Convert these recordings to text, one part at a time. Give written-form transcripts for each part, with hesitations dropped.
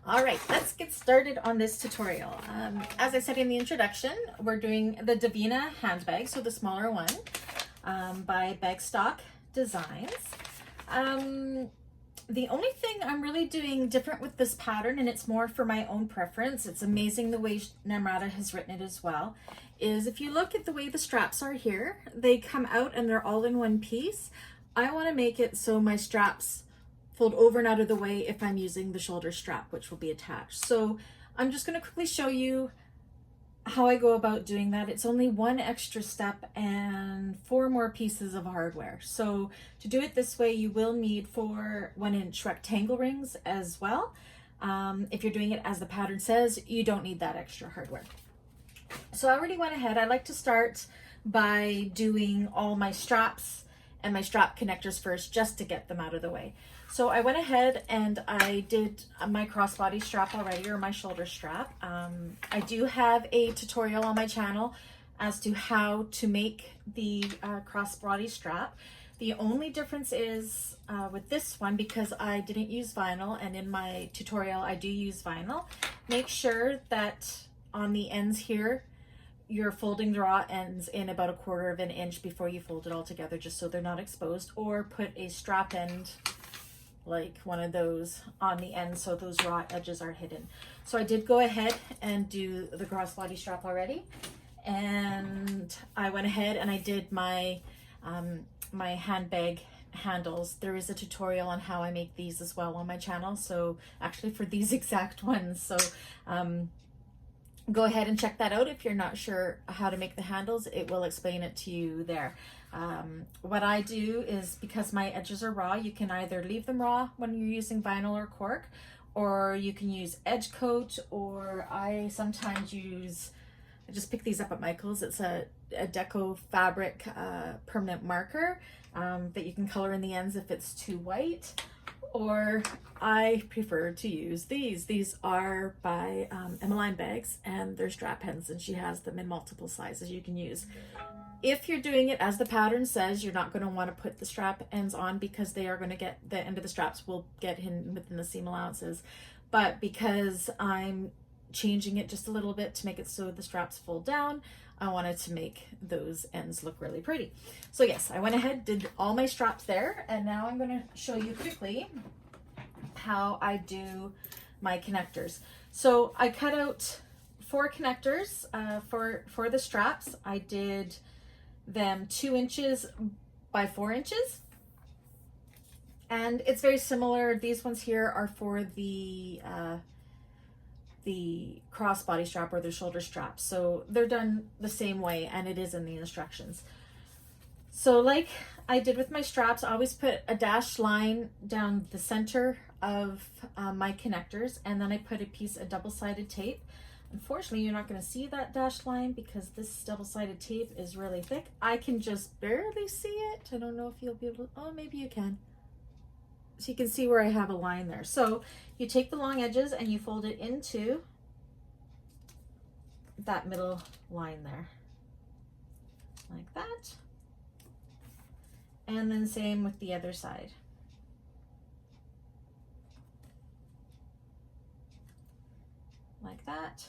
All right, let's get started on this tutorial. As I said in the introduction, we're doing the Divina Handbag, so the smaller one, by Bagstock Designs. The only thing I'm really doing different with this pattern, and it's more for my own preference, it's amazing the way Namrata has written it as well, is if you look at the way the straps are here, they come out and they're all in one piece. I want to make it so my straps fold over and out of the way if I'm using the shoulder strap, which will be attached. So I'm just going to quickly show you how I go about doing that. It's only one extra step and 4 more pieces of hardware. So to do it this way, you will need 4 1-inch rectangle rings as well. If you're doing it as the pattern says, you don't need that extra hardware. So I already went ahead. I like to start by doing all my straps and my strap connectors first, just to get them out of the way. So I went ahead and I did my crossbody strap already, or my shoulder strap. I do have a tutorial on my channel as to how to make the crossbody strap. The only difference is with this one, because I didn't use vinyl, and in my tutorial I do use vinyl, make sure that on the ends here, you're folding the raw ends in about 1/4 of an inch before you fold it all together, just so they're not exposed, or put a strap end like one of those on the end so those raw edges are hidden. So I did go ahead and do the crossbody strap already, and I went ahead and I did my my handbag handles. There is a tutorial on how I make these as well on my channel, so actually for these exact ones. So go ahead and check that out if you're not sure how to make the handles. It will explain it to you there. What I do is, because my edges are raw, you can either leave them raw when you're using vinyl or cork, or you can use edge coat, or I sometimes use, I just picked these up at Michael's. It's a deco fabric permanent marker that you can color in the ends if it's too white. Or I prefer to use these. These are by Emmeline Bags, and they're strap ends, and she has them in multiple sizes you can use. If you're doing it as the pattern says, you're not going to want to put the strap ends on, because they are going to get, the end of the straps will get hidden within the seam allowances. But because I'm changing it just a little bit to make it so the straps fold down, I wanted to make those ends look really pretty. So yes, I went ahead, did all my straps there, and now I'm going to show you quickly how I do my connectors. So I cut out 4 connectors for the straps. I did them 2 inches by 4 inches. And it's very similar. These ones here are for the crossbody strap or the shoulder strap. So they're done the same way, and it is in the instructions. So like I did with my straps, I always put a dashed line down the center of my connectors, and then I put a piece of double-sided tape. Unfortunately, you're not going to see that dashed line because this double-sided tape is really thick. I can just barely see it. I don't know if you'll be able to, oh, maybe you can. So you can see where I have a line there. So you take the long edges and you fold it into that middle line there, like that. And then same with the other side. Like that.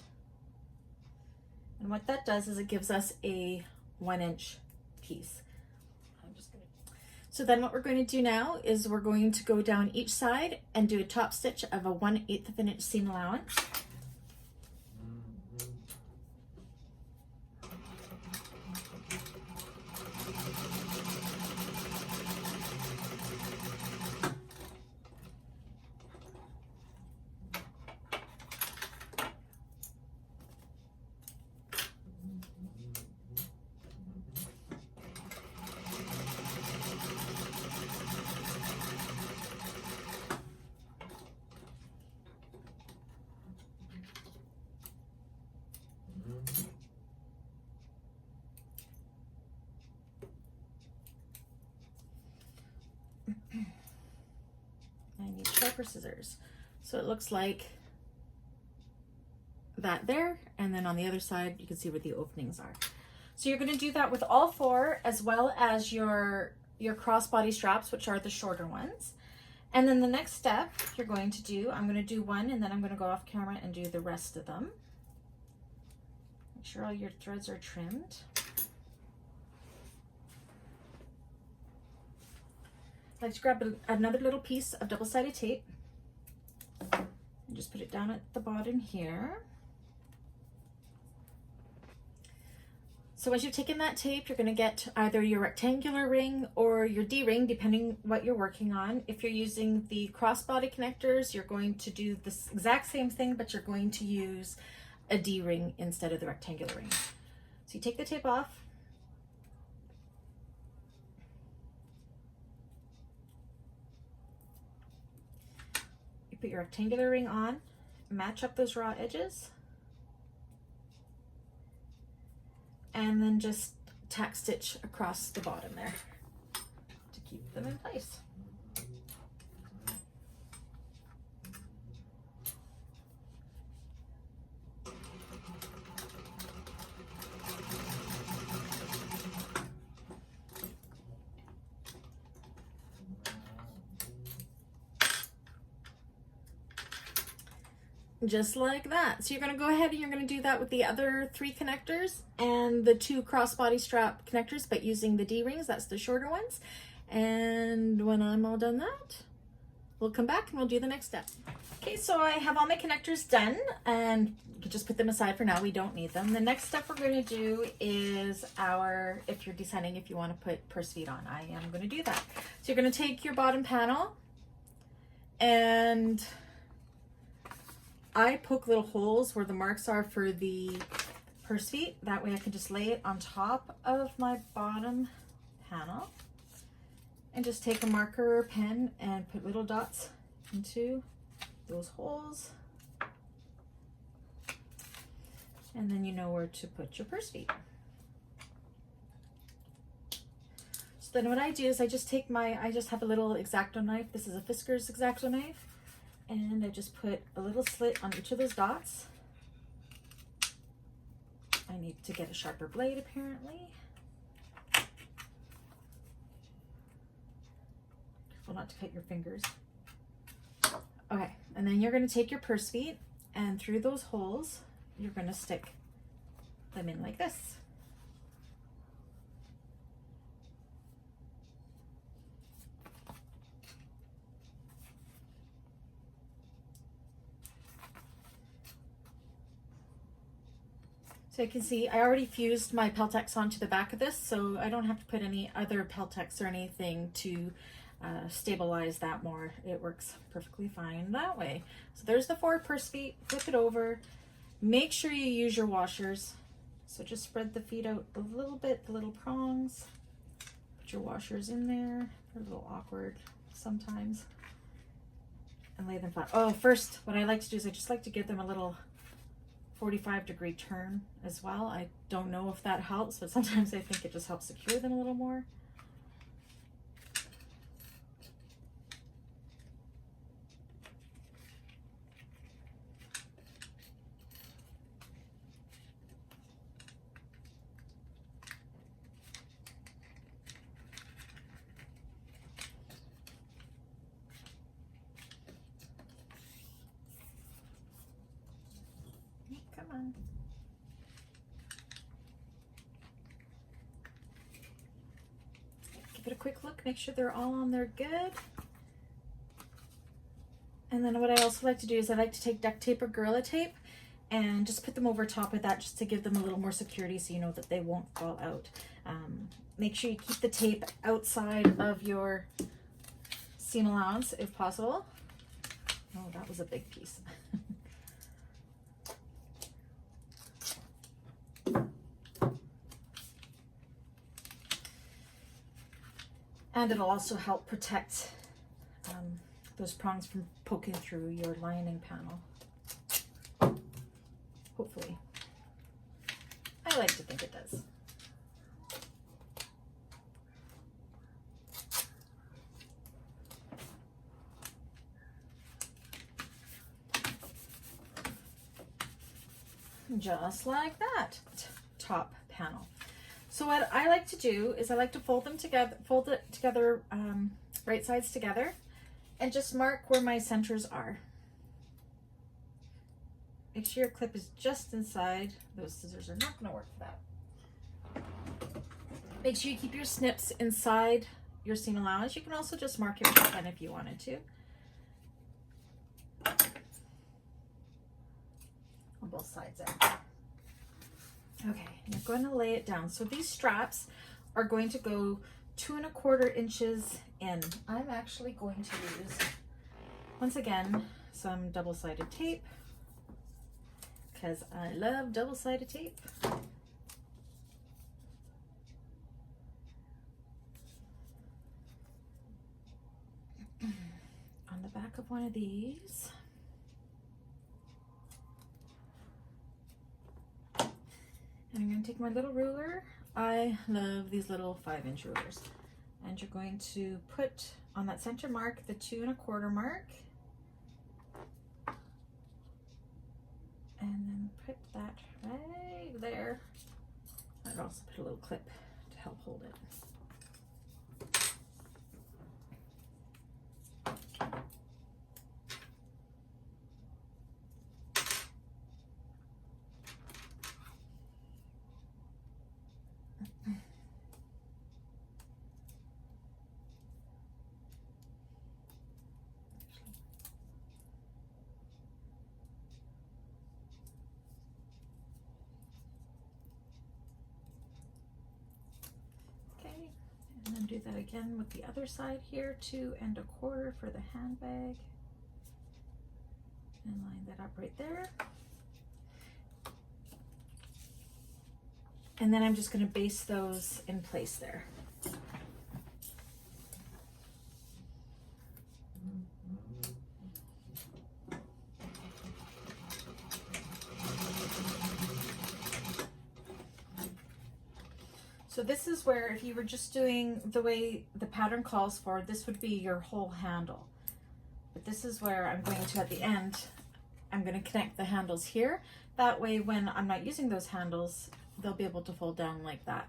And what that does is it gives us a 1-inch piece. So then what we're going to do now is we're going to go down each side and do a top stitch of a 1/8 of an inch seam allowance. I need sharper scissors. So it looks like that there, and then on the other side you can see where the openings are. So you're going to do that with all 4, as well as your crossbody straps, which are the shorter ones. And then the next step you're going to do, I'm going to do one and then I'm going to go off camera and do the rest of them. Make sure all your threads are trimmed. I like to grab another little piece of double-sided tape and just put it down at the bottom here. So as you've taken that tape, you're going to get either your rectangular ring or your D-ring, depending what you're working on. If you're using the crossbody connectors, you're going to do this exact same thing, but you're going to use a D-ring instead of the rectangular ring. So you take the tape off. You put your rectangular ring on, match up those raw edges. And then just tack stitch across the bottom there to keep them in place. Just like that. So you're going to go ahead and you're going to do that with the other 3 connectors and the 2 crossbody strap connectors, but using the D-rings. That's the shorter ones. And when I'm all done that, we'll come back and we'll do the next step. Okay, so I have all my connectors done and you can just put them aside for now. We don't need them. The next step we're going to do is if you're deciding if you want to put purse feet on, I am going to do that. So you're going to take your bottom panel and I poke little holes where the marks are for the purse feet. That way I can just lay it on top of my bottom panel and just take a marker or pen and put little dots into those holes. And then you know where to put your purse feet. So then what I do is I just have a little X-Acto knife. This is a Fiskars X-Acto knife. And I just put a little slit on each of those dots. I need to get a sharper blade apparently. Careful not to cut your fingers. Okay, and then you're going to take your purse feet and through those holes, you're going to stick them in like this. So you can see I already fused my Peltex onto the back of this, so I don't have to put any other Peltex or anything to stabilize that more. It works perfectly fine that way. So there's the 4 purse feet, flip it over. Make sure you use your washers. So just spread the feet out a little bit, the little prongs. Put your washers in there. They're a little awkward sometimes. And lay them flat. Oh, first, what I like to do is I just like to give them a little 45-degree turn as well. I don't know if that helps, but sometimes I think it just helps secure them a little more. Come on. Give it a quick look, make sure they're all on there good. And then what I also like to do is I like to take duct tape or Gorilla Tape and just put them over top of that just to give them a little more security so you know that they won't fall out. Make sure you keep the tape outside of your seam allowance if possible. Oh, that was a big piece. And it'll also help protect those prongs from poking through your lining panel. Hopefully. I like to think it does. Just like that, top panel. So what I like to do is I like to fold it together, right sides together, and just mark where my centers are. Make sure your clip is just inside. Those scissors are not going to work for that. Make sure you keep your snips inside your seam allowance. You can also just mark it with a pen if you wanted to. On both sides there. Okay, you're going to lay it down. So these straps are going to go 2 1/4 inches in. I'm actually going to use, once again, some double-sided tape, because I love double-sided tape. On the back of one of these. And I'm going to take my little ruler. I love these little 5-inch rulers. And you're going to put on that center mark the 2 1/4 mark. And then put that right there. I'd also put a little clip to help hold it. And then do that again with the other side here, 2 1/4 for the handbag. And line that up right there. And then I'm just going to base those in place there. So this is where, if you were just doing the way the pattern calls for, this would be your whole handle. But this is where I'm going to, at the end, I'm going to connect the handles here. That way, when I'm not using those handles, they'll be able to fold down like that.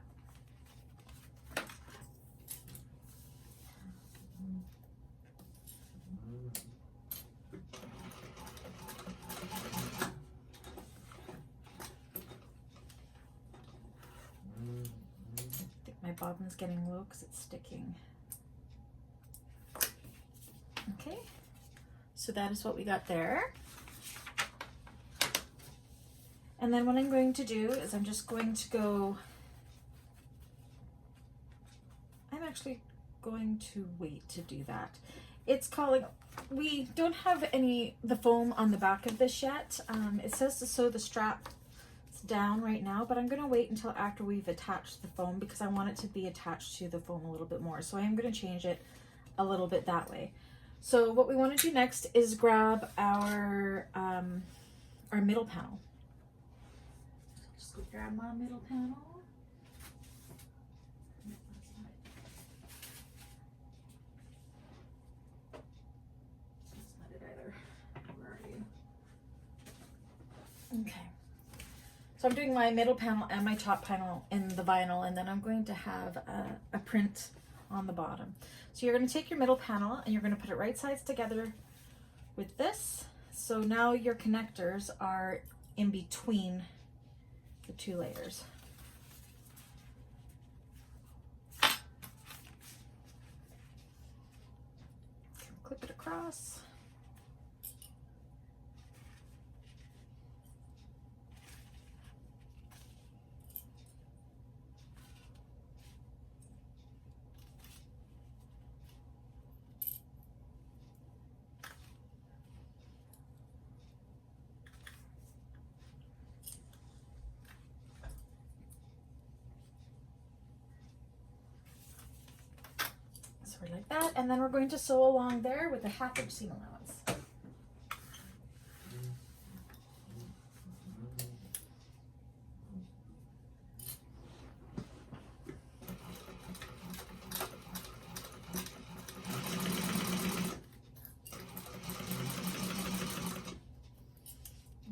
My bobbin's getting low because it's sticking. Okay, so that is what we got there. And then what I'm going to do is I'm just going to go, I'm actually going to wait to do that. It's calling, we don't have the foam on the back of this yet. It says to sew the strap down right now, but I'm going to wait until after we've attached the foam because I want it to be attached to the foam a little bit more. So I am going to change it a little bit that way. So what we want to do next is grab our middle panel. Just go grab my middle panel. That's not it either. Where are you? Okay. So I'm doing my middle panel and my top panel in the vinyl, and then I'm going to have a print on the bottom. So you're going to take your middle panel and you're going to put it right sides together with this. So now your connectors are in between the 2 layers. Clip it across. Like that, and then we're going to sew along there with a 1/2 inch seam allowance.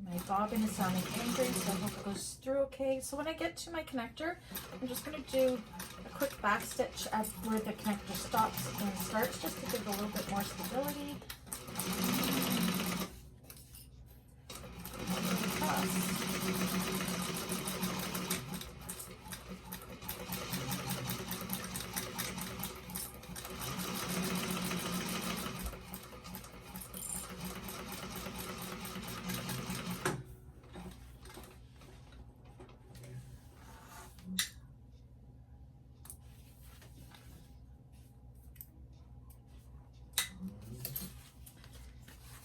My bobbin is sounding angry, so I hope it goes through okay. So when I get to my connector, I'm just going to do a quick back stitch at where the connector stops and starts, just to give it a little bit more stability.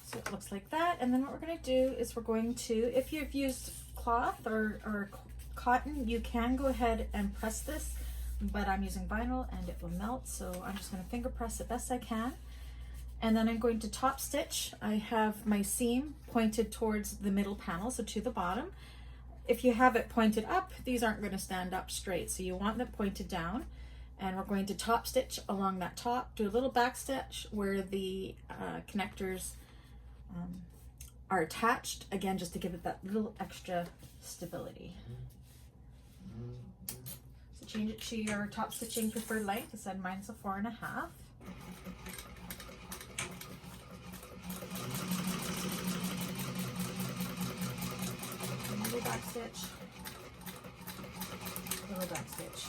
So it looks like that, and then what we're going to do is we're going to, if you've used cloth or cotton, you can go ahead and press this, but I'm using vinyl and it will melt, so I'm just going to finger press it best I can. And then I'm going to top stitch. I have my seam pointed towards the middle panel, so to the bottom. If you have it pointed up, these aren't going to stand up straight, so you want them pointed down. And we're going to top stitch along that top, do a little back stitch where the connectors are attached, again, just to give it that little extra stability. So change it to your top stitching preferred length. I said mine's a 4.5. Little back stitch, little back stitch.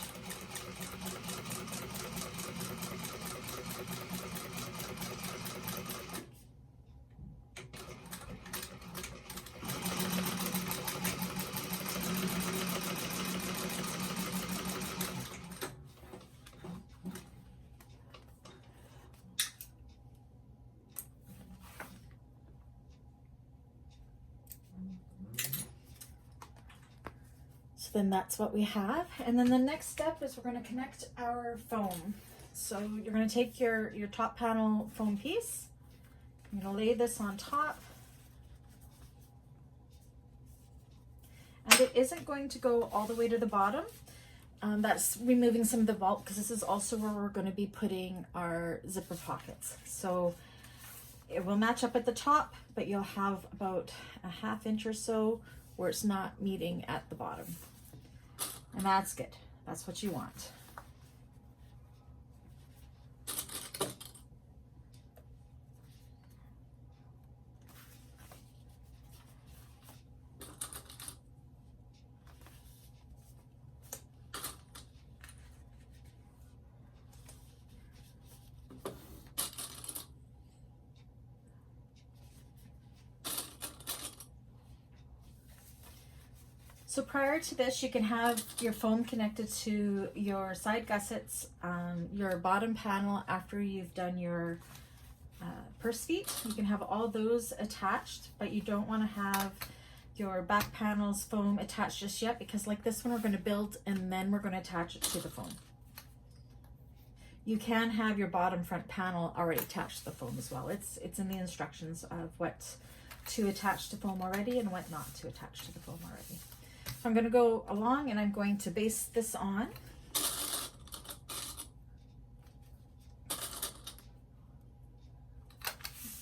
Then that's what we have. And then the next step is we're going to connect our foam. So you're going to take your top panel foam piece, I'm going to lay this on top, and it isn't going to go all the way to the bottom. That's removing some of the bulk, because this is also where we're going to be putting our zipper pockets. So it will match up at the top, but you'll have about a 1/2 inch or so where it's not meeting at the bottom. And that's good. That's what you want. So prior to this, you can have your foam connected to your side gussets, your bottom panel after you've done your purse feet. You can have all those attached, but you don't want to have your back panels foam attached just yet, because like this one, we're going to build and then we're going to attach it to the foam. You can have your bottom front panel already attached to the foam as well. It's in the instructions of what to attach to foam already and what not to attach to the foam already. So I'm going to go along and I'm going to base this on. Make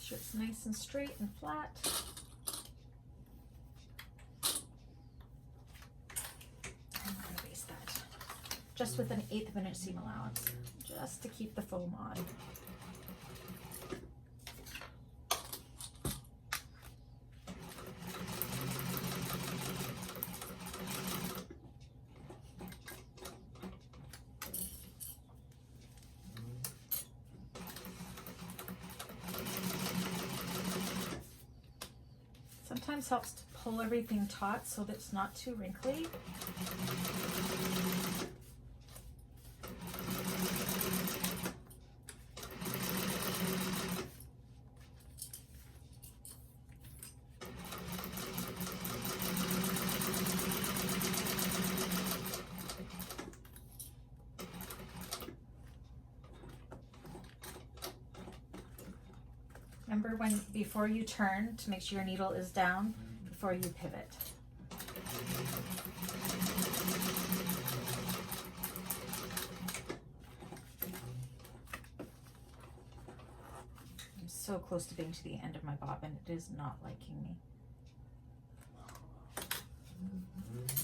sure it's nice and straight and flat. I'm going to base that just with an 1/8 of an inch seam allowance, just to keep the foam on. Sometimes helps to pull everything taut so that it's not too wrinkly. Remember before you turn, to make sure your needle is down before you pivot. I'm so close to being to the end of my bobbin, it is not liking me.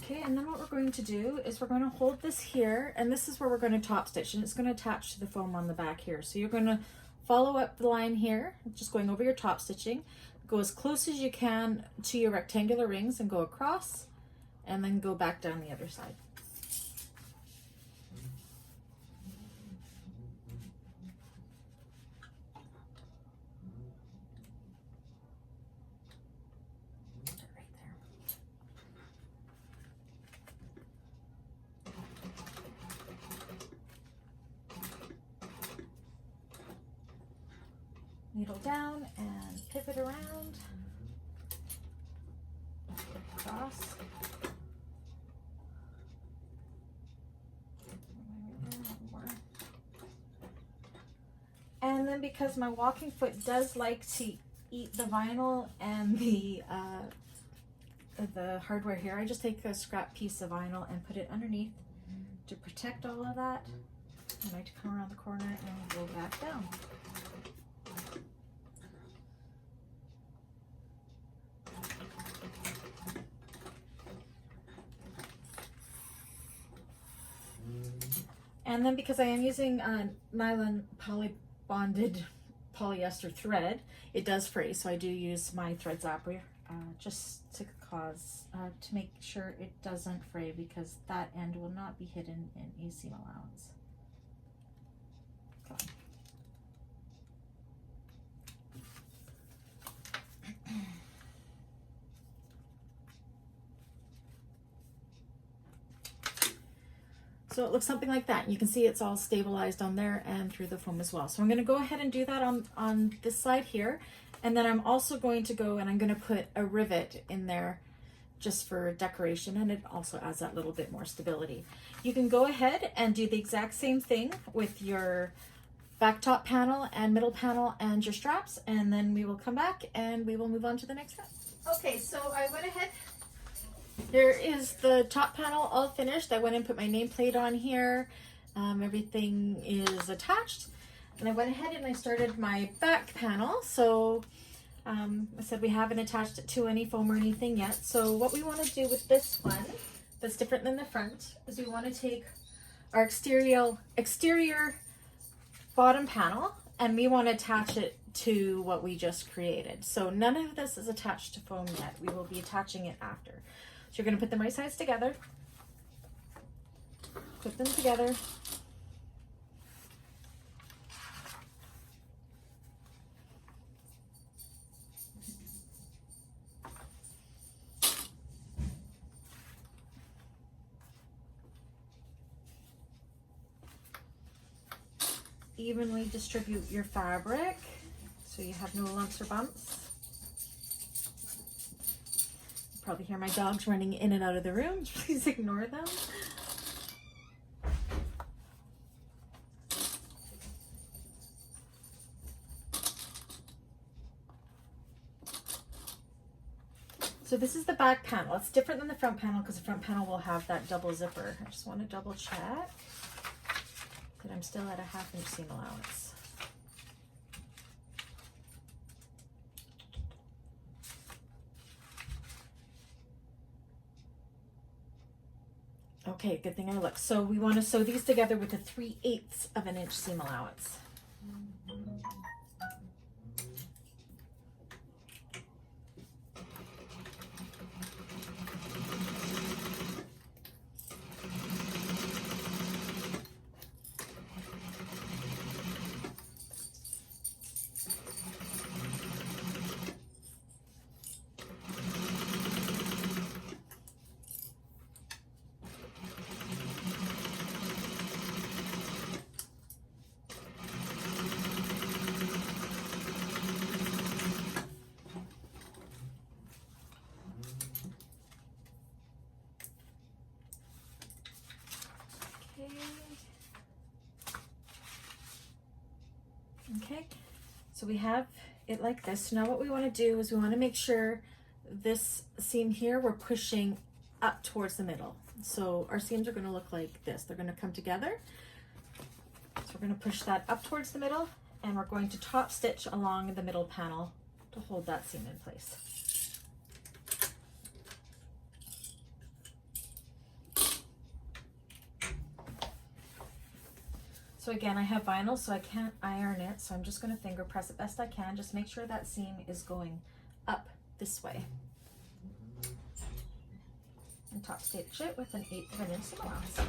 Okay, and then what we're going to do is we're going to hold this here, and this is where we're going to top stitch, and it's going to attach to the foam on the back here. So you're going to follow up the line here, just going over your top stitching, go as close as you can to your rectangular rings and go across, and then go back down the other side. Needle down and pivot around, across. And then because my walking foot does like to eat the vinyl and the hardware here, I just take a scrap piece of vinyl and put it underneath to protect all of that. And I come around the corner and go back down. And then because I am using nylon poly bonded polyester thread, it does fray, so I do use my thread zapper just to to make sure it doesn't fray, because that end will not be hidden in a seam allowance. Okay. So it looks something like that. You can see it's all stabilized on there and through the foam as well. So I'm going to go ahead and do that on this side here. And then I'm also going to go and I'm going to put a rivet in there just for decoration, and it also adds that little bit more stability. You can go ahead and do the exact same thing with your back top panel and middle panel and your straps, and then we will come back and we will move on to the next step. Okay, so I went ahead. There is the top panel all finished. I went and put my nameplate on here. Everything is attached. And I went ahead and I started my back panel. So I said we haven't attached it to any foam or anything yet. So what we want to do with this one that's different than the front is we want to take our exterior bottom panel and we want to attach it to what we just created. So none of this is attached to foam yet. We will be attaching it after. So you're going to put them right sides together, put them together, evenly distribute your fabric so you have no lumps or bumps. Probably hear my dogs running in and out of the room. Please ignore them. So this is the back panel. It's different than the front panel because the front panel will have that double zipper. I just want to double check that I'm still at a 1/2 inch seam allowance. Okay, good thing I looked. So we want to sew these together with a 3/8 of an inch seam allowance. Okay, so we have it like this. So now what we want to do is we want to make sure this seam here, we're pushing up towards the middle. So our seams are going to look like this. They're going to come together. So we're going to push that up towards the middle, and we're going to top stitch along the middle panel to hold that seam in place. So again, I have vinyl, so I can't iron it, so I'm just going to finger press it best I can. Just make sure that seam is going up this way. And top stitch it with an 1/8 of an inch seam allowance.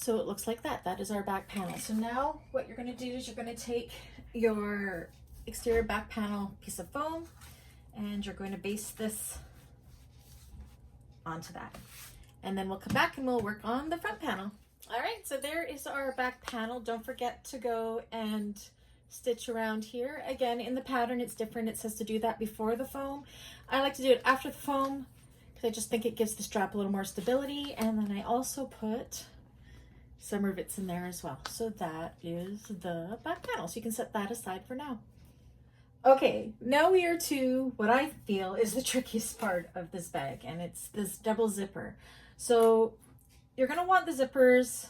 So it looks like that. That is our back panel. So now what you're going to do is you're going to take your exterior back panel piece of foam and you're going to baste this onto that. And then we'll come back and we'll work on the front panel. All right, so there is our back panel. Don't forget to go and stitch around here. Again, in the pattern, it's different. It says to do that before the foam. I like to do it after the foam because I just think it gives the strap a little more stability. And then I also put some rivets in there as well. So that is the back panel. So you can set that aside for now. Okay, now we are to what I feel is the trickiest part of this bag, and it's this double zipper. So you're gonna want the zippers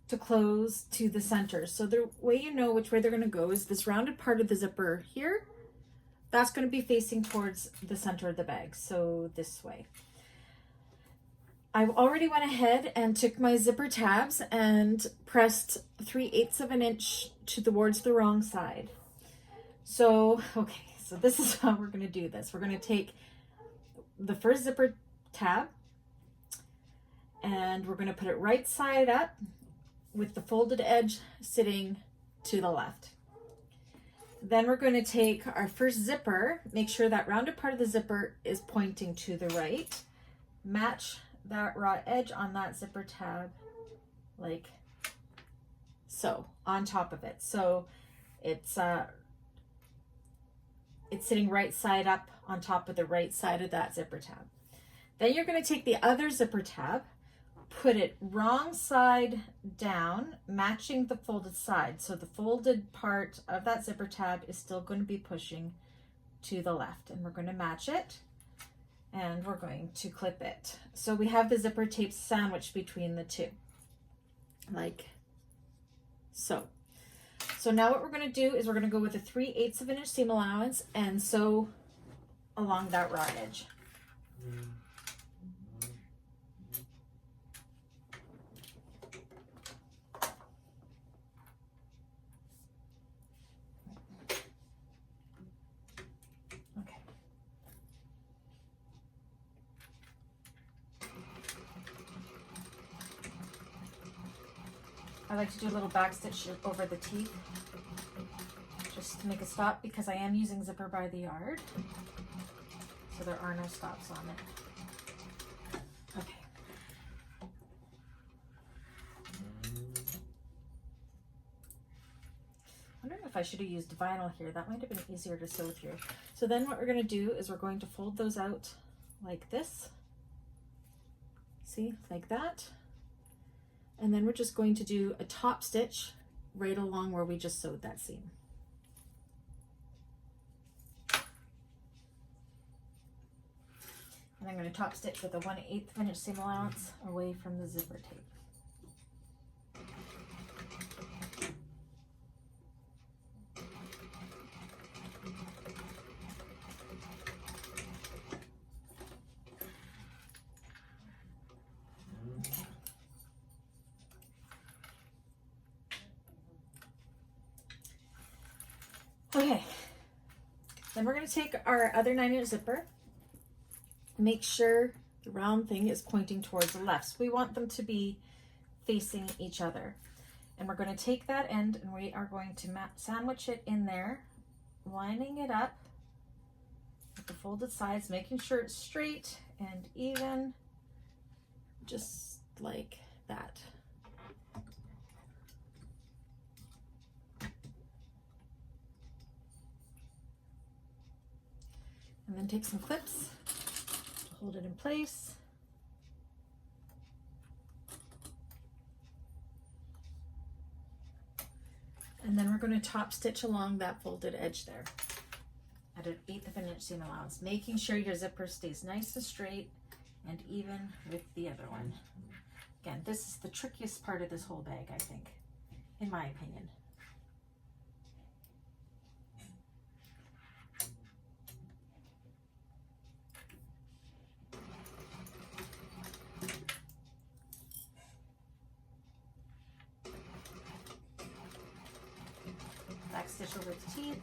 to close to the center. So the way you know which way they're gonna go is this rounded part of the zipper here. That's gonna be facing towards the center of the bag, so this way. I already went ahead and took my zipper tabs and pressed 3/8 of an inch towards the wrong side. So, okay, so this is how we're going to do this. We're going to take the first zipper tab and we're going to put it right side up with the folded edge sitting to the left. Then we're going to take our first zipper, make sure that rounded part of the zipper is pointing to the right, match that raw edge on that zipper tab like so on top of it. So it's sitting right side up on top of the right side of that zipper tab. Then you're going to take the other zipper tab, put it wrong side down, matching the folded side. So the folded part of that zipper tab is still going to be pushing to the left, and we're going to match it. And we're going to clip it. So we have the zipper tape sandwiched between the two, like so. So now what we're going to do is we're going to go with a 3/8 of an inch seam allowance and sew along that raw edge. I like to do a little back stitch over the teeth just to make a stop because I am using zipper by the yard, so there are no stops on it. Okay. I wonder if I should have used vinyl here. That might have been easier to sew through. So then what we're going to do is we're going to fold those out like this. See, like that. And then we're just going to do a top stitch right along where we just sewed that seam. And I'm going to top stitch with a 1/8 of an inch seam allowance away from the zipper tape. Okay, then we're going to take our other 9-inch zipper, make sure the round thing is pointing towards the left. So we want them to be facing each other. And we're going to take that end and we are going to sandwich it in there, lining it up with the folded sides, making sure it's straight and even, just like that. then take some clips to hold it in place. And then we're going to top stitch along that folded edge there at an 1/8 of an inch seam allowance, making sure your zipper stays nice and straight and even with the other one. Again, this is the trickiest part of this whole bag, I think, in my opinion. Back stitch over the teeth.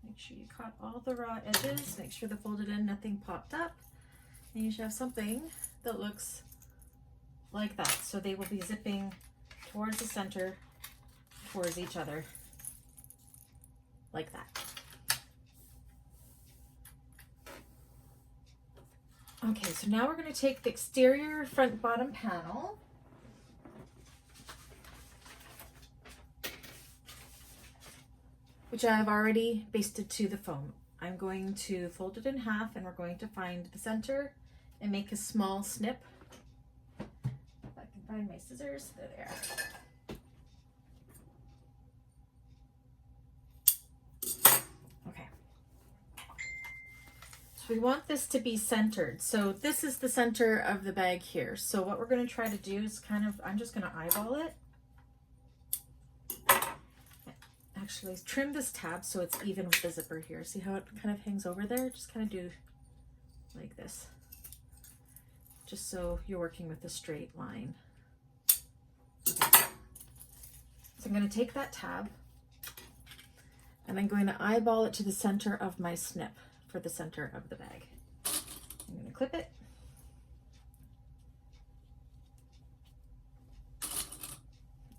Make sure you caught all the raw edges. Make sure they're folded in, nothing popped up. And you should have something that looks like that. So they will be zipping towards the center, towards each other, like that. Okay, so now we're going to take the exterior front bottom panel, which I have already basted to the foam. I'm going to fold it in half, and we're going to find the center and make a small snip. If I can find my scissors, there they are. We want this to be centered. So this is the center of the bag here. So what we're going to try to do is I'm just going to eyeball it. Actually, trim this tab so it's even with the zipper here. See how it kind of hangs over there? Just kind of do like this. Just so you're working with a straight line. Okay. So I'm going to take that tab and I'm going to eyeball it to the center of my snip. For the center of the bag. I'm going to clip it.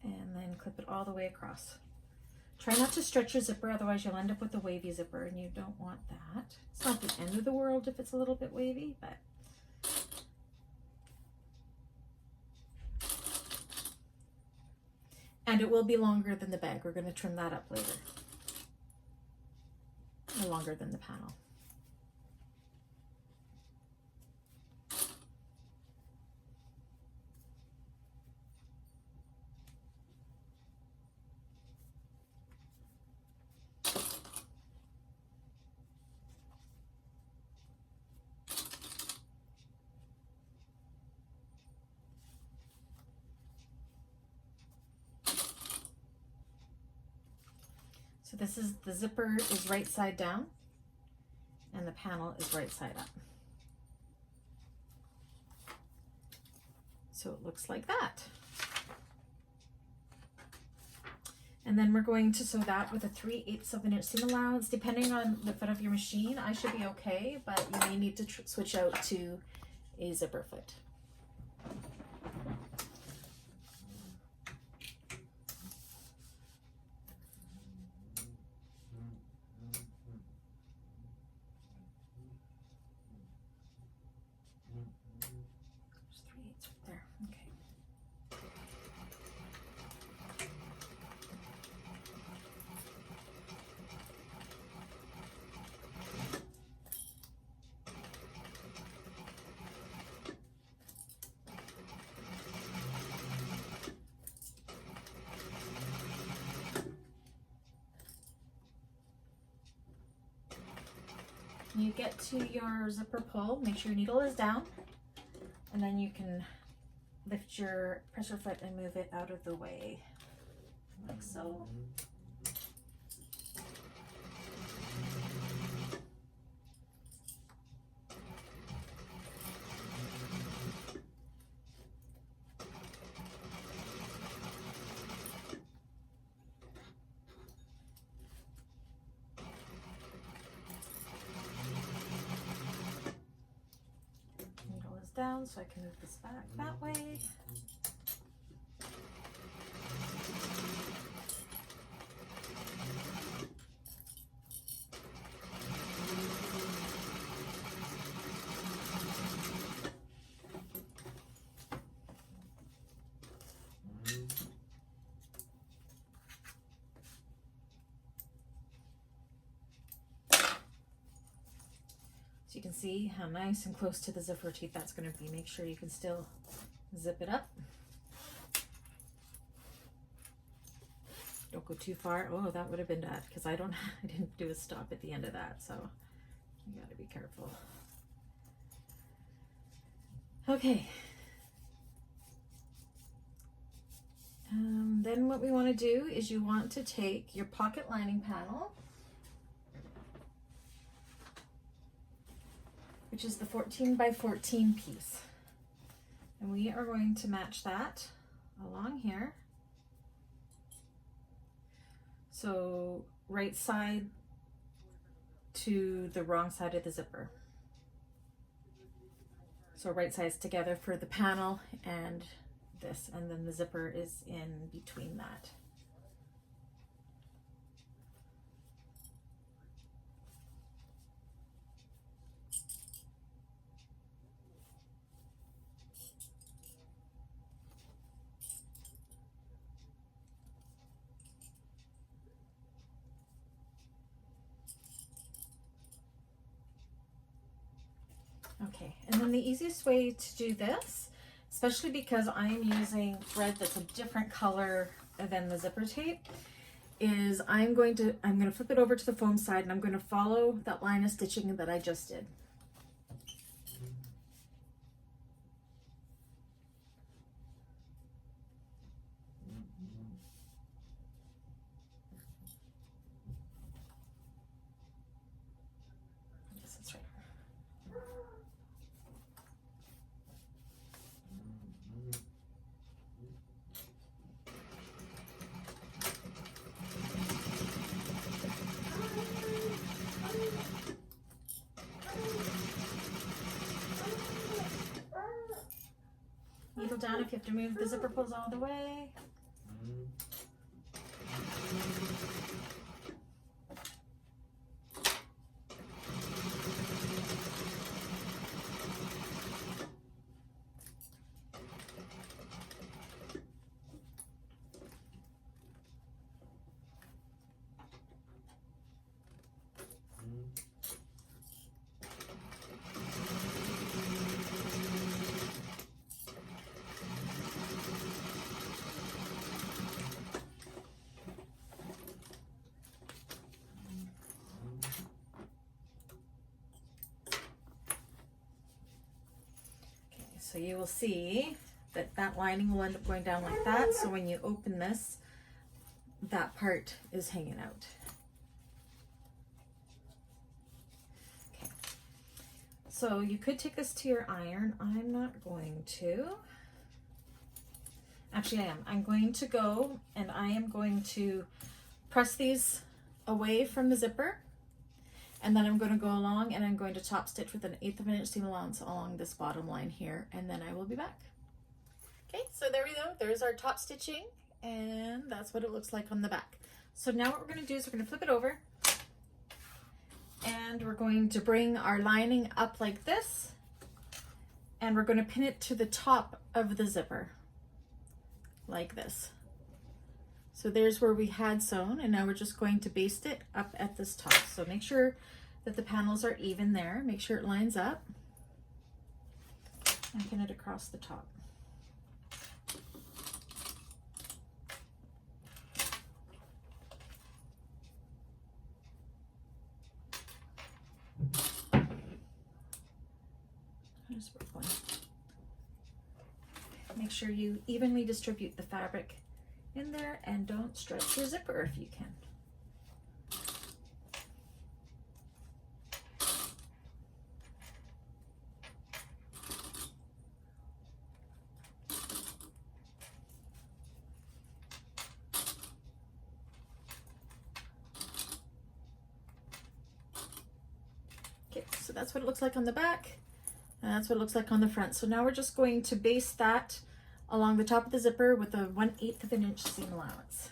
And then clip it all the way across. Try not to stretch your zipper, otherwise you'll end up with a wavy zipper and you don't want that. It's not the end of the world if it's a little bit wavy, but and it will be longer than the bag. We're going to trim that up later. Or longer than the panel. So this is, the zipper is right side down and the panel is right side up. So it looks like that. And then we're going to sew that with a 3/8 of an inch seam allowance. Depending on the foot of your machine, I should be okay, but you may need to switch out to a zipper foot. When you get to your zipper pull, make sure your needle is down, and then you can lift your pressure foot and move it out of the way, like so. Down so I can move this back that way. So you can see how nice and close to the zipper teeth that's going to be. Make sure you can still zip it up. Don't go too far. Oh, that would have been bad because I didn't do a stop at the end of that, so you got to be careful. Okay. Then what we want to do is you want to take your pocket lining panel, which is the 14 by 14 piece. And we are going to match that along here. So right side to the wrong side of the zipper. So right sides together for the panel and this, and then the zipper is in between that. Okay, and then the easiest way to do this, especially because I'm using thread that's a different color than the zipper tape, is I'm going to flip it over to the foam side and I'm going to follow that line of stitching that I just did. Needle down if you have to move the zipper pulls all the way. So you will see that that lining will end up going down like that. So when you open this, that part is hanging out. Okay. So you could take this to your iron. I'm not going to. Actually, I am. I'm going to go and I am going to press these away from the zipper. And then I'm going to go along and I'm going to top stitch with 1/8 of an inch seam allowance along this bottom line here, and then I will be back. Okay, so there we go. There's our top stitching, and that's what it looks like on the back. So now what we're going to do is we're going to flip it over, and we're going to bring our lining up like this, and we're going to pin it to the top of the zipper, like this. So there's where we had sewn, and now we're just going to baste it up at this top. So make sure that the panels are even there. Make sure it lines up. And pin it across the top. Just work one. Make sure you evenly distribute the fabric in there and don't stretch your zipper if you can. Okay, so that's what it looks like on the back, and that's what it looks like on the front. So now we're just going to baste that along the top of the zipper with a 1/8 of an inch seam allowance.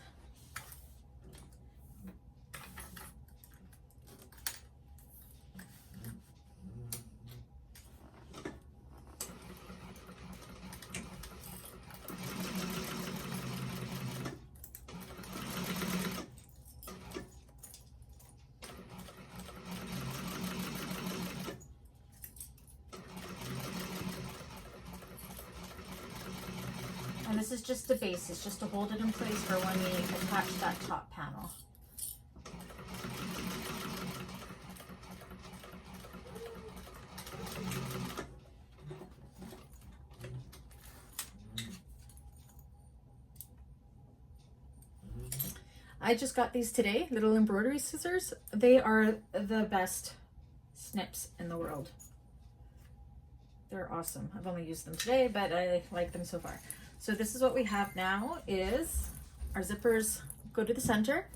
And this is just the base, it's just to hold it in place for when we attach that top panel. I just got these today, little embroidery scissors. They are the best snips in the world. They're awesome. I've only used them today, but I like them so far. So this is what we have now is our zippers go to the center,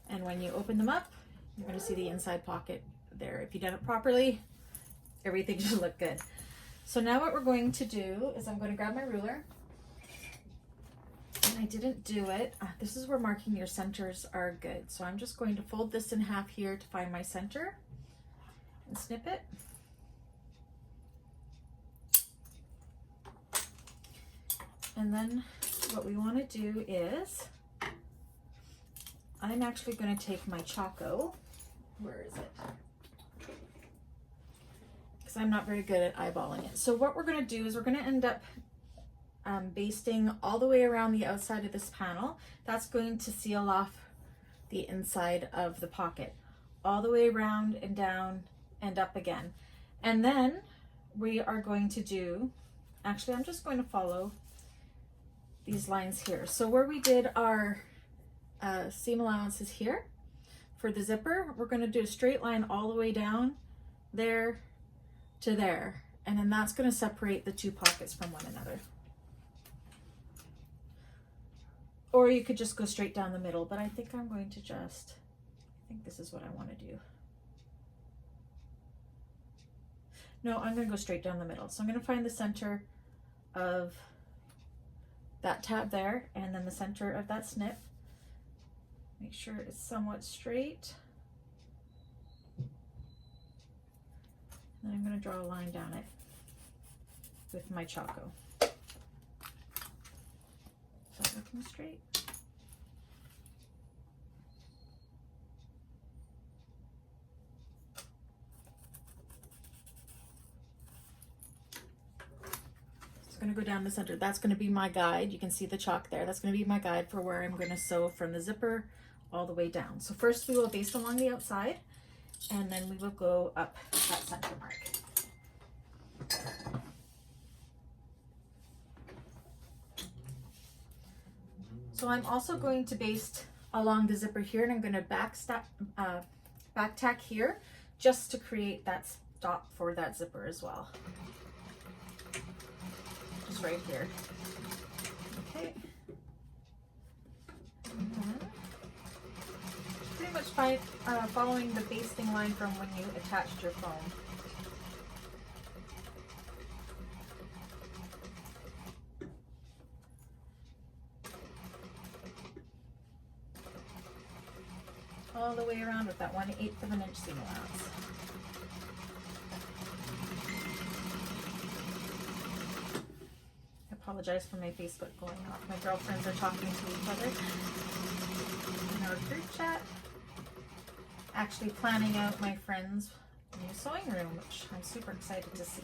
and when you open them up, you're going to see the inside pocket there. If you done it properly, everything should look good. So now what we're going to do is I'm going to grab my ruler. And I didn't do it. This is where marking your centers are good. So I'm just going to fold this in half here to find my center and snip it. And then what we want to do is, I'm actually going to take my Choco. Where is it? Because I'm not very good at eyeballing it. So what we're going to do is we're going to end up basting all the way around the outside of this panel. That's going to seal off the inside of the pocket, all the way around and down and up again. And then we are going to do, actually I'm just going to follow these lines here. So where we did our seam allowances here for the zipper, we're going to do a straight line all the way down there to there. And then that's going to separate the two pockets from one another. Or you could just go straight down the middle, but I think I'm going to just, I think this is what I want to do. No, I'm going to go straight down the middle. So I'm going to find the center of that tab there, and then the center of that snip. Make sure it's somewhat straight. And I'm going to draw a line down it with my Choco. Is that looking straight? It's going to go down the center. That's going to be my guide. You can see the chalk there. That's going to be my guide for where I'm going to sew from the zipper all the way down. So first we will baste along the outside, and then we will go up that center mark. So I'm also going to baste along the zipper here, and I'm going to back tack here just to create that stop for that zipper as well. Just right here. Okay. And then pretty much by following the basting line from when you attached your foam. All the way around with that 1/8 of an inch seam allowance. I apologize for my Facebook going off. My girlfriends are talking to each other in our group chat. Actually planning out my friend's new sewing room, which I'm super excited to see.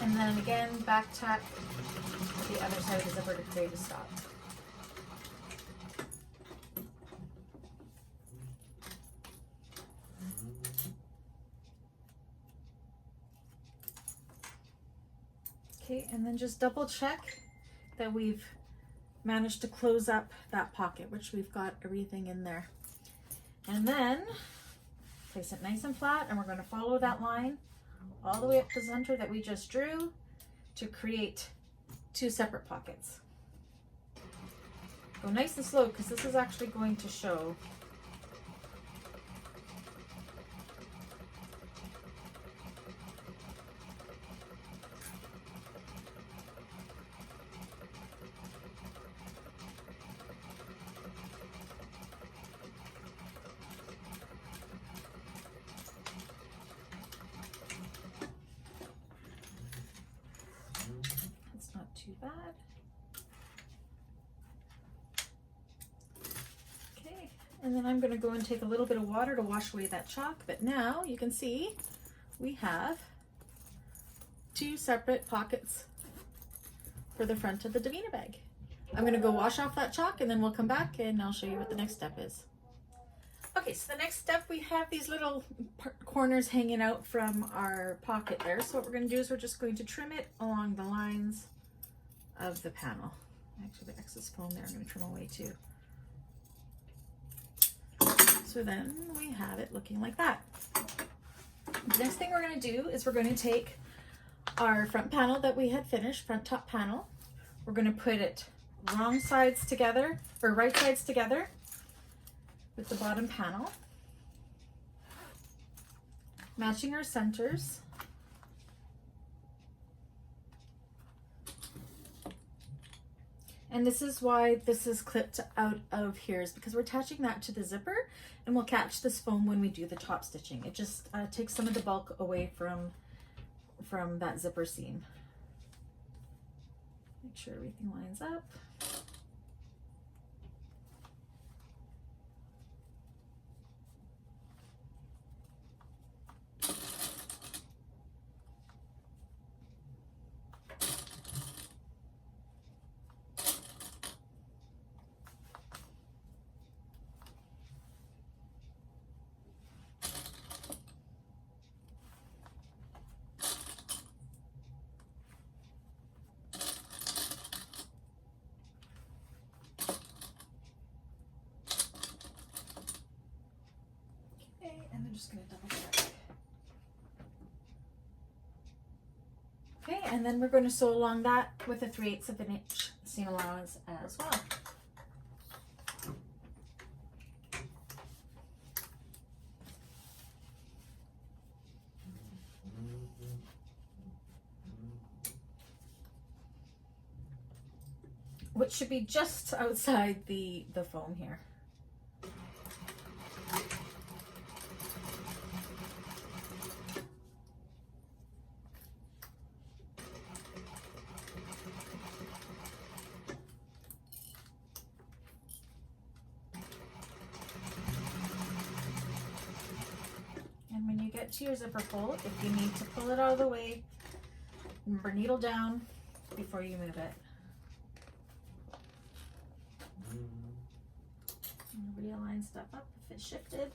And then again, back tack the other side of the zipper to create a stop. Okay, and then just double check that we've managed to close up that pocket, which we've got everything in there. And then place it nice and flat, and we're going to follow that line all the way up the center that we just drew to create two separate pockets. Go nice and slow because this is actually going to show. Too bad. Okay, And then I'm going to go and take a little bit of water to wash away that chalk. But now you can see we have 2 separate pockets for the front of the Divina bag. I'm going to go wash off that chalk and then we'll come back and I'll show you what the next step is. Okay, so the next step, we have these little corners hanging out from our pocket there. So what we're going to do is we're just going to trim it along the lines of the panel. Actually, the excess foam there I'm going to trim away too. So then we have it looking like that. The next thing we're going to do is we're going to take our front panel that we had finished, front top panel. We're going to put it wrong sides together, or right sides together with the bottom panel, matching our centers. And this is why this is clipped out of here, is because we're attaching that to the zipper and we'll catch this foam when we do the top stitching. It just takes some of the bulk away from that zipper seam. Make sure everything lines up. And I'm just going to double check. Okay, and then we're going to sew along that with a 3/8 of an inch seam allowance as well. Which should be just outside the foam here. To your zipper pull, if you need to pull it out of the way, remember, needle down before you move it. And realign stuff up if it's shifted.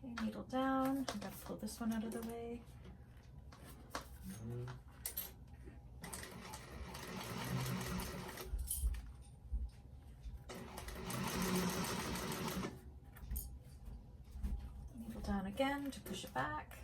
Okay, needle down. I've got to pull this one out of the way. Down again to push it back.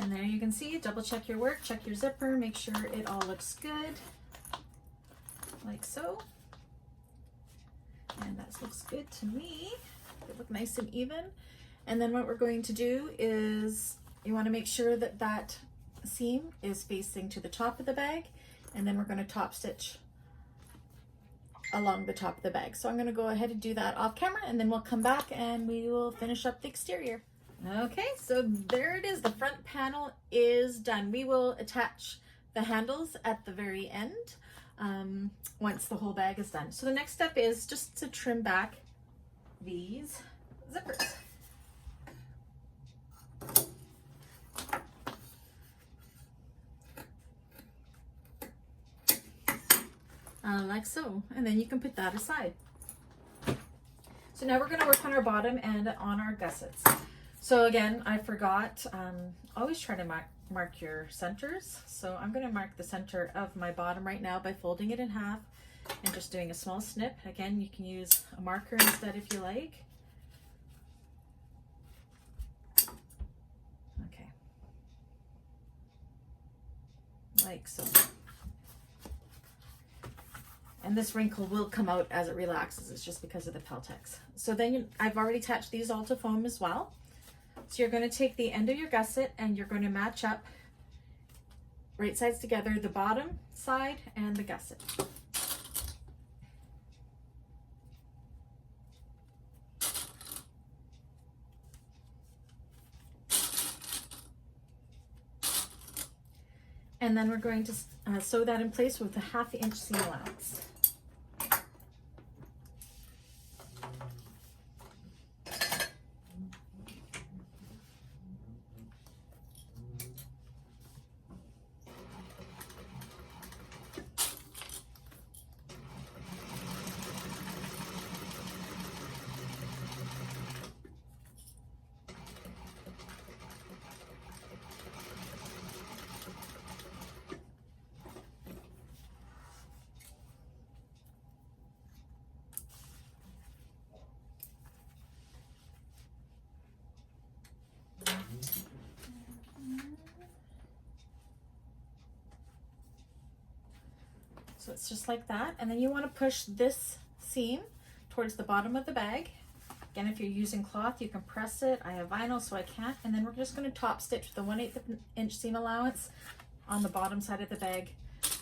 And there you can see, double check your work, check your zipper, make sure it all looks good, like so. And that looks good to me. It looks nice and even. And then what we're going to do is, you want to make sure that that seam is facing to the top of the bag, and then we're going to top stitch along the top of the bag. So I'm going to go ahead and do that off camera, and then we'll come back and we will finish up the exterior. Okay, so there it is. The front panel is done. We will attach the handles at the very end once the whole bag is done. So the next step is just to trim back these zippers. Like so, and then you can put that aside. So now we're going to work on our bottom and on our gussets. So again, I forgot, always try to mark your centers. So I'm going to mark the center of my bottom right now by folding it in half and just doing a small snip. Again, you can use a marker instead if you like. Okay. Like so. And this wrinkle will come out as it relaxes. It's just because of the Peltex. So then I've already attached these all to foam as well. So you're going to take the end of your gusset and you're going to match up right sides together, the bottom side and the gusset. And then we're going to sew that in place with a 1/2 inch seam allowance. So it's just like that. And then you want to push this seam towards the bottom of the bag. Again, if you're using cloth, you can press it. I have vinyl, so I can't. And then we're just going to top stitch with the 1/8 inch seam allowance on the bottom side of the bag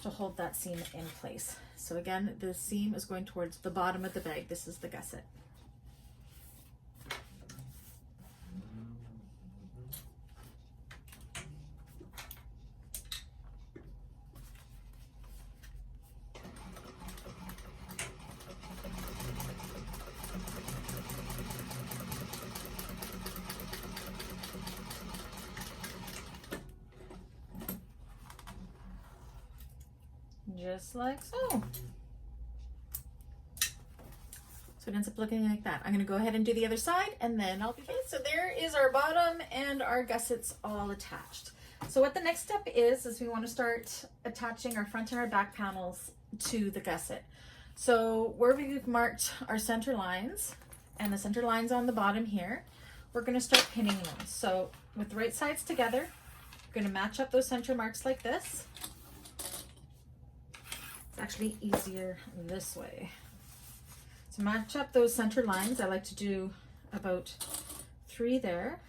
to hold that seam in place. So again, the seam is going towards the bottom of the bag. This is the gusset. Just like so. So it ends up looking like that. I'm going to go ahead and do the other side and then I'll be okay. So there is our bottom and our gussets all attached. So what the next step is we want to start attaching our front and our back panels to the gusset. So where we've marked our center lines and the center lines on the bottom here, we're going to start pinning them. So with the right sides together, we're going to match up those center marks like this. Actually easier this way. To match up those center lines, I like to do about 3 there,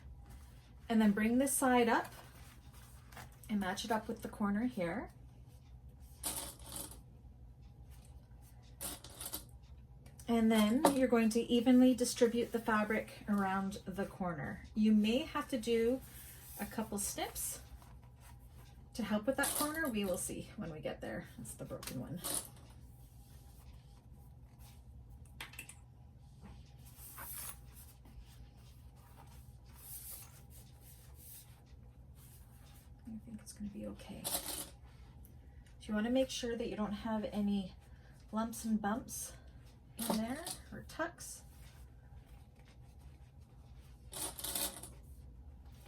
and then bring this side up and match it up with the corner here. And then you're going to evenly distribute the fabric around the corner. You may have to do a couple snips to help with that corner. We will see when we get there. It's the broken one. I think it's going to be okay. So you want to make sure that you don't have any lumps and bumps in there or tucks.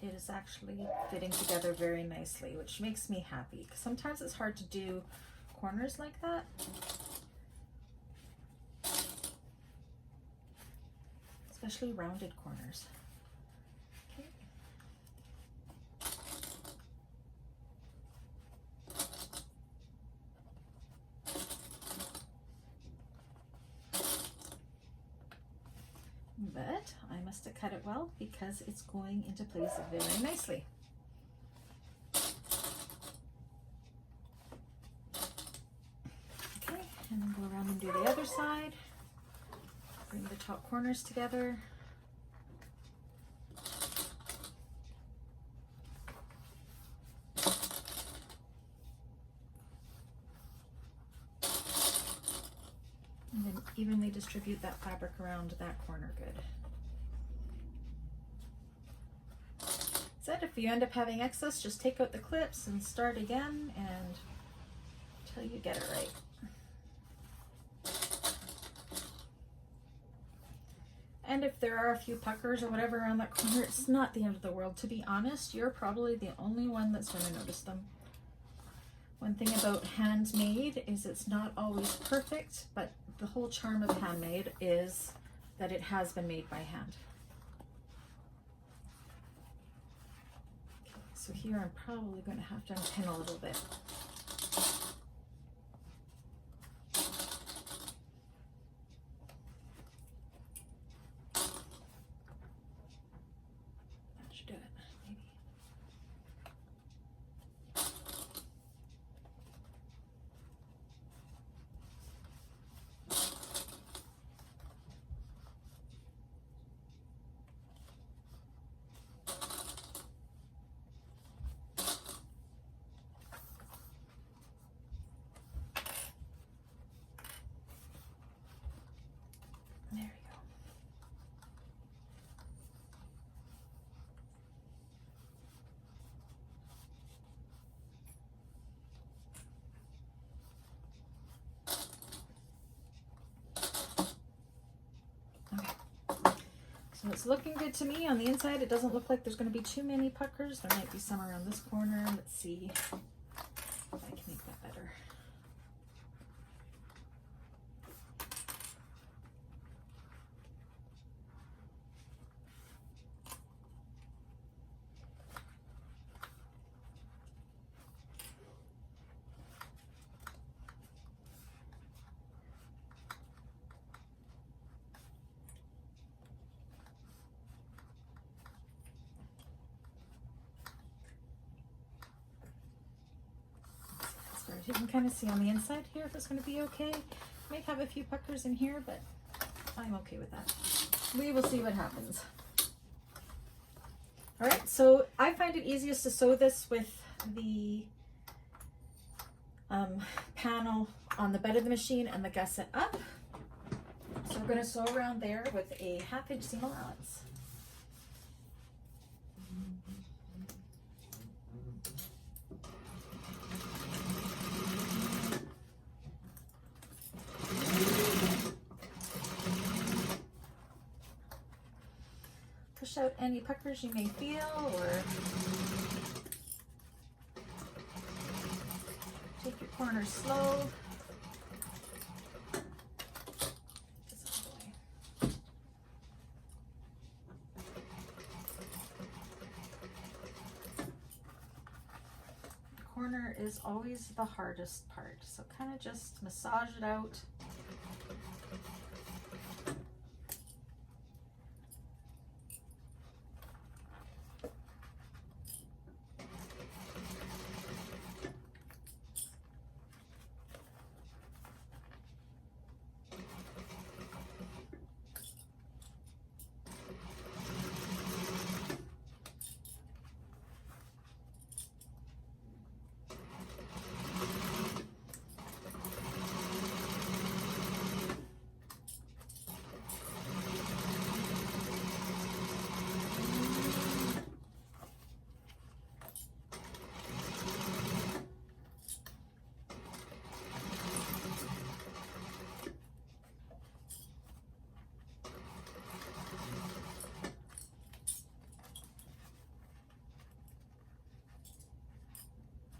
It is actually fitting together very nicely, which makes me happy because sometimes it's hard to do corners like that. Especially rounded corners. Okay. But I must have cut it well because it's going into place very nicely. Okay, and then go around and do the other side. Bring the top corners together. And then evenly distribute that fabric around that corner good. If you end up having excess, just take out the clips and start again and until you get it right. And if there are a few puckers or whatever around that corner, it's not the end of the world. To be honest, you're probably the only one that's going to notice them. One thing about handmade is it's not always perfect, but the whole charm of handmade is that it has been made by hand. Okay, so here I'm probably going to have to unpin a little bit. it's looking good to me. On the inside, it doesn't look like there's going to be too many puckers. There might be some around this corner. Let's see if I can make that better. You can kind of see on the inside here if it's going to be okay. Might have a few puckers in here, but I'm okay with that. We will see what happens. All right, so I find it easiest to sew this with the panel on the bed of the machine and the gusset up. So we're going to sew around there with a 1/2 inch seam allowance. Push out any puckers you may feel, or take your corners slow. This out of the way. The corner is always the hardest part, so kind of just massage it out.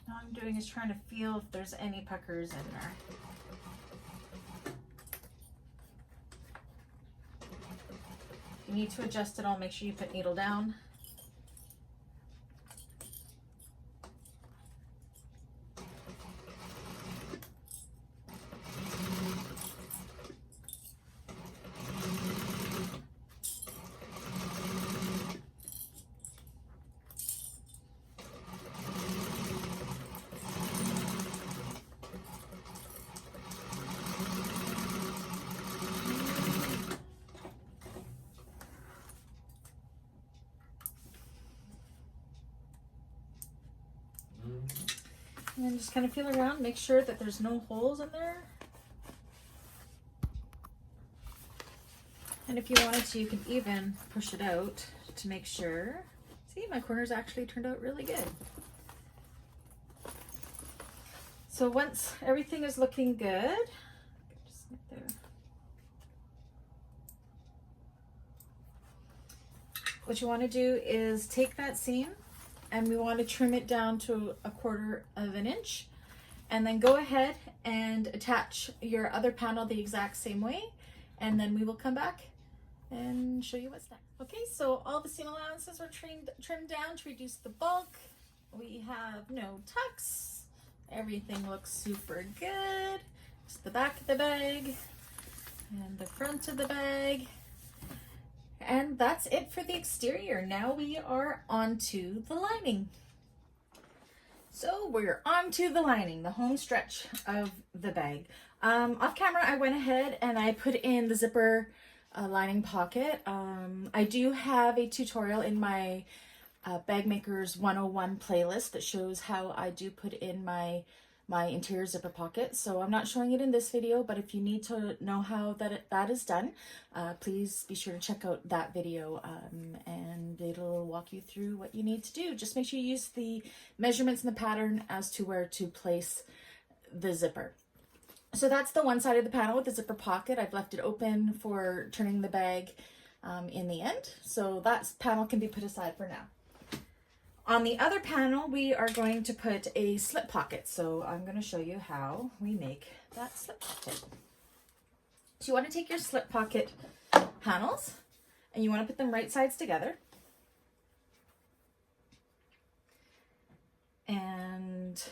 All I'm doing is trying to feel if there's any puckers in there. If you need to adjust it all, make sure you put needle down. And then just kind of feel around, make sure that there's no holes in there. And if you wanted to, you can even push it out to make sure. See, my corners actually turned out really good. So once everything is looking good, just right there. What you want to do is take that seam, and we want to trim it down to 1/4 of an inch, and then go ahead and attach your other panel the exact same way, and then we will come back and show you what's next. Okay, so all the seam allowances were trimmed down to reduce the bulk. We have no tucks. Everything looks super good. Just the back of the bag and the front of the bag. And that's it for the exterior. Now we are onto the lining. So we're onto the lining, the home stretch of the bag. Off camera, I went ahead and I put in the zipper lining pocket. I do have a tutorial in my Bag Makers 101 playlist that shows how I do put in my interior zipper pocket. So I'm not showing it in this video, but if you need to know how that is done, please be sure to check out that video, and it'll walk you through what you need to do. Just make sure you use the measurements in the pattern as to where to place the zipper. So that's the one side of the panel with the zipper pocket. I've left it open for turning the bag in the end. So that panel can be put aside for now. On the other panel, we are going to put a slip pocket. So I'm going to show you how we make that slip pocket. So you want to take your slip pocket panels and you want to put them right sides together. And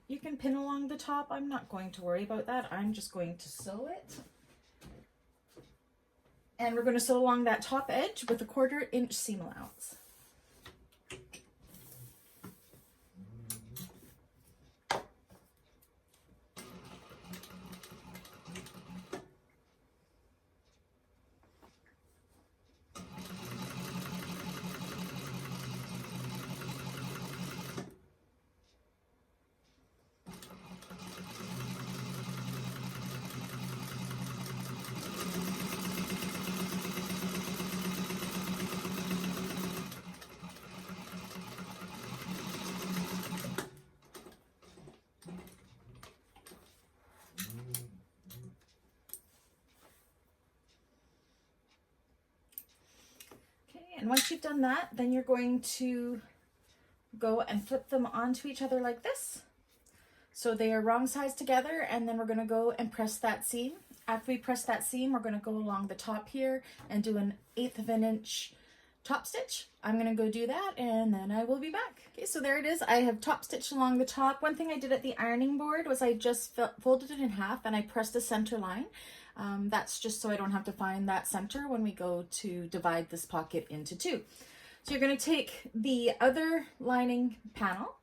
you can pin along the top. I'm not going to worry about that. I'm just going to sew it. And we're going to sew along that top edge with a 1/4 inch seam allowance. And once you've done that, then you're going to go and flip them onto each other like this. So they are wrong sides together, and then we're going to go and press that seam. After we press that seam, we're going to go along the top here and do an 1/8 of an inch top stitch. I'm going to go do that and then I will be back. Okay, so there it is. I have top stitched along the top. One thing I did at the ironing board was I just folded it in half and I pressed a center line. That's just so I don't have to find that center when we go to divide this pocket into two. So you're going to take the other lining panel,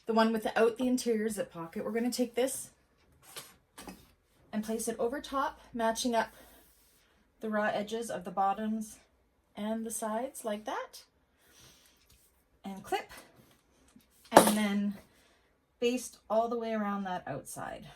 the one without the interior zip pocket. We're going to take this and place it over top, matching up the raw edges of the bottoms and the sides like that, and clip, and then baste all the way around that outside.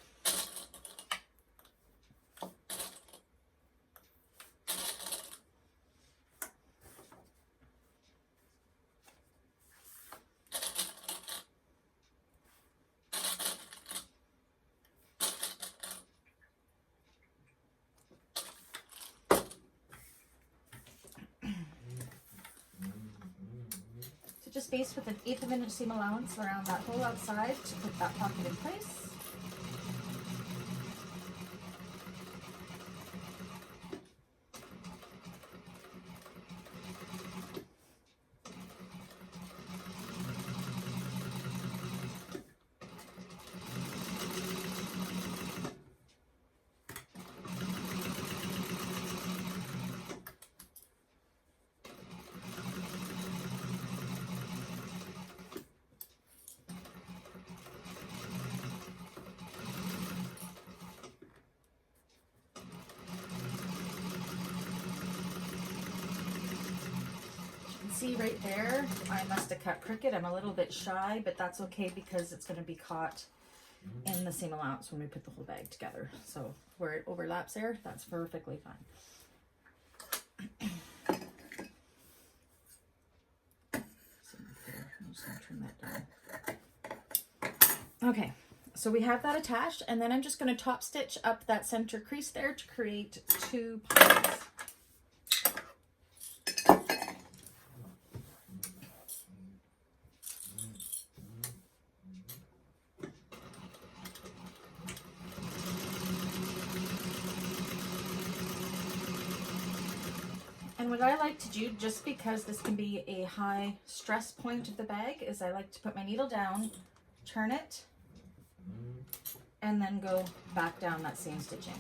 Just baste with an 1/8 of an inch seam allowance around that whole outside to put that pocket in place. See right there, I must have cut crooked. I'm a little bit shy, but that's okay because it's going to be caught in the seam allowance when we put the whole bag together. So where it overlaps there, that's perfectly fine. I'm just going to turn that down. Okay, so we have that attached, and then I'm just going to top stitch up that center crease there to create 2 pockets. And what I like to do, just because this can be a high stress point of the bag, is I like to put my needle down, turn it, and then go back down that same stitching.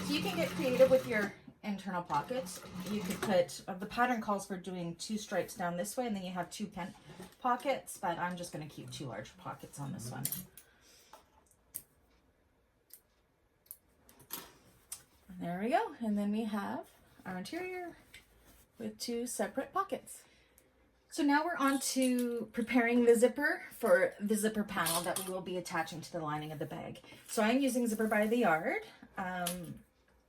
So you can get creative with your internal pockets. You could put, the pattern calls for doing 2 stripes down this way, and then you have 2 pent pockets, but I'm just going to keep 2 large pockets on this one. There we go, and then we have our interior with 2 separate pockets. So now we're on to preparing the zipper for the zipper panel that we will be attaching to the lining of the bag. So I'm using zipper by the yard.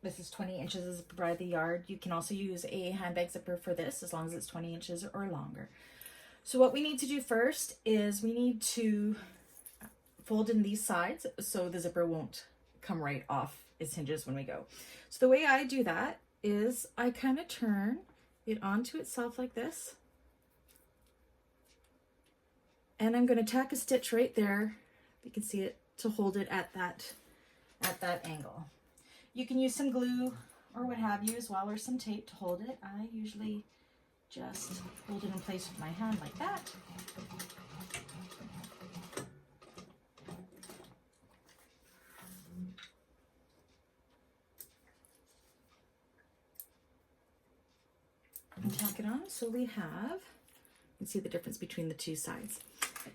This is 20 inches of zipper by the yard. You can also use a handbag zipper for this as long as it's 20 inches or longer. So what we need to do first is we need to fold in these sides so the zipper won't come right off its hinges when we go. So the way I do that is I kind of turn it onto itself like this. And I'm going to tack a stitch right there. You can see it to hold it at that angle. You can use some glue or what have you as well, or some tape to hold it. I usually just hold it in place with my hand like that. And tack it on so we have, you can see the difference between the two sides.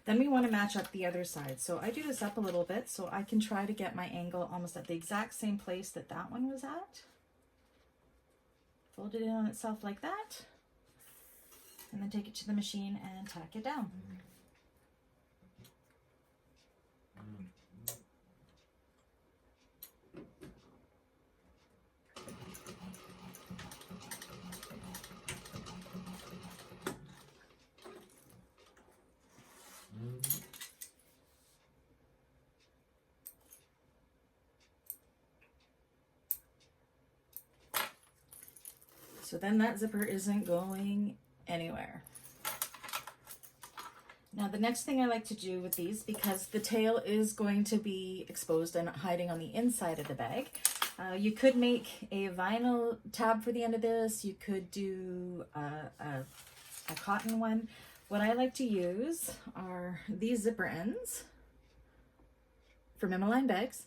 Then we want to match up the other side. So I do this up a little bit so I can try to get my angle almost at the exact same place that that one was at. Fold it in on itself like that, and then take it to the machine and tack it down. So then that zipper isn't going anywhere. Now the next thing I like to do with these, because the tail is going to be exposed and hiding on the inside of the bag, you could make a vinyl tab for the end of this. You could do a cotton one. What I like to use are these zipper ends from Finalizing bags.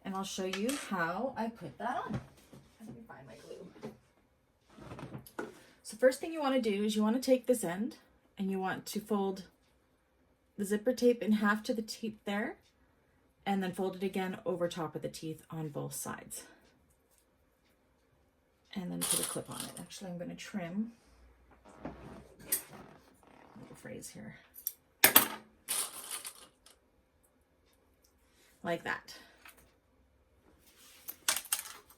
And I'll show you how I put that on. Let me find my glue. So first thing you want to do is you want to take this end and you want to fold the zipper tape in half to the teeth there, and then fold it again over top of the teeth on both sides. And then put a clip on it. Actually, I'm going to trim a little phrase here. Like that.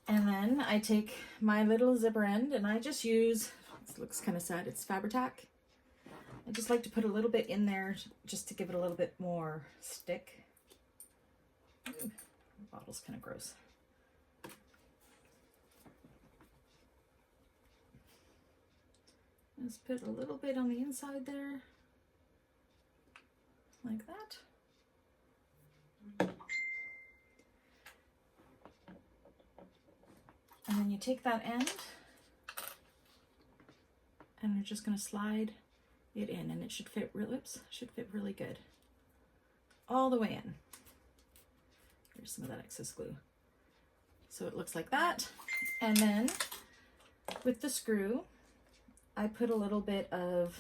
And then I take my little zipper end and I just use, it looks kind of sad, it's Fabri-Tac. I just like to put a little bit in there just to give it a little bit more stick. Ooh, the bottle's kind of gross. Just put a little bit on the inside there, like that. And then you take that end and you're just going to slide it in, and it should fit really good all the way in. Here's some of that excess glue. So it looks like that. And then with the screw, I put a little bit of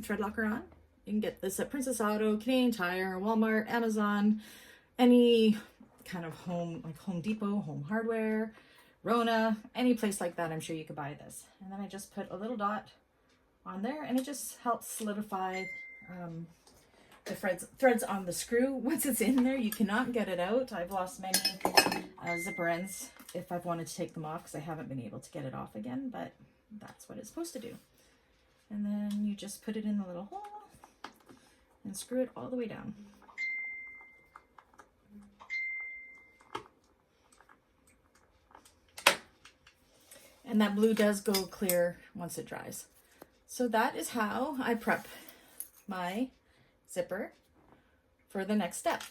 thread locker on. You can get this at Princess Auto, Canadian Tire, Walmart, Amazon, any kind of home, like Home Depot, Home Hardware, Rona, any place like that, I'm sure you could buy this. And then I just put a little dot on there, and it just helps solidify the threads on the screw. Once it's in there, you cannot get it out. I've lost many zipper ends if I've wanted to take them off because I haven't been able to get it off again, but that's what it's supposed to do. And then you just put it in the little hole and screw it all the way down. And that blue does go clear once it dries. So that is how I prep my zipper for the next step.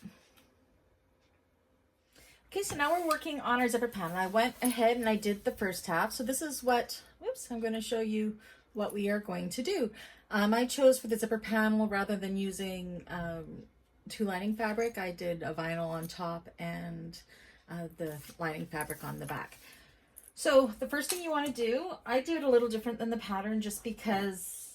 Okay, so now we're working on our zipper panel. I went ahead and I did the first half. So this is what, I'm going to show you what we are going to do. I chose for the zipper panel, rather than using two lining fabric, I did a vinyl on top and the lining fabric on the back. So the first thing you want to do, I do it a little different than the pattern just because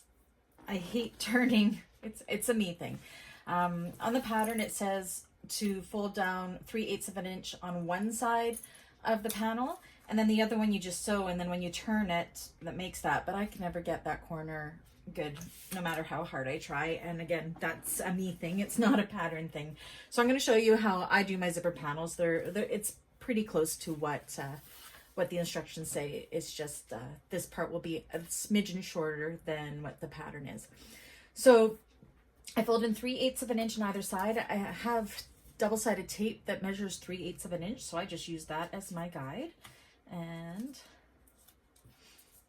I hate turning. It's a me thing. On the pattern it says to fold down 3/8 of an inch on one side of the panel, and then the other one you just sew, and then when you turn it, that makes that. But I can never get that corner good no matter how hard I try. And again, that's a me thing. It's not a pattern thing. So I'm going to show you how I do my zipper panels. It's pretty close to what the instructions say. It's just this part will be a smidgen shorter than what the pattern is. So I fold in 3/8 of an inch on either side. I have double-sided tape that measures 3/8 of an inch, so I just use that as my guide. And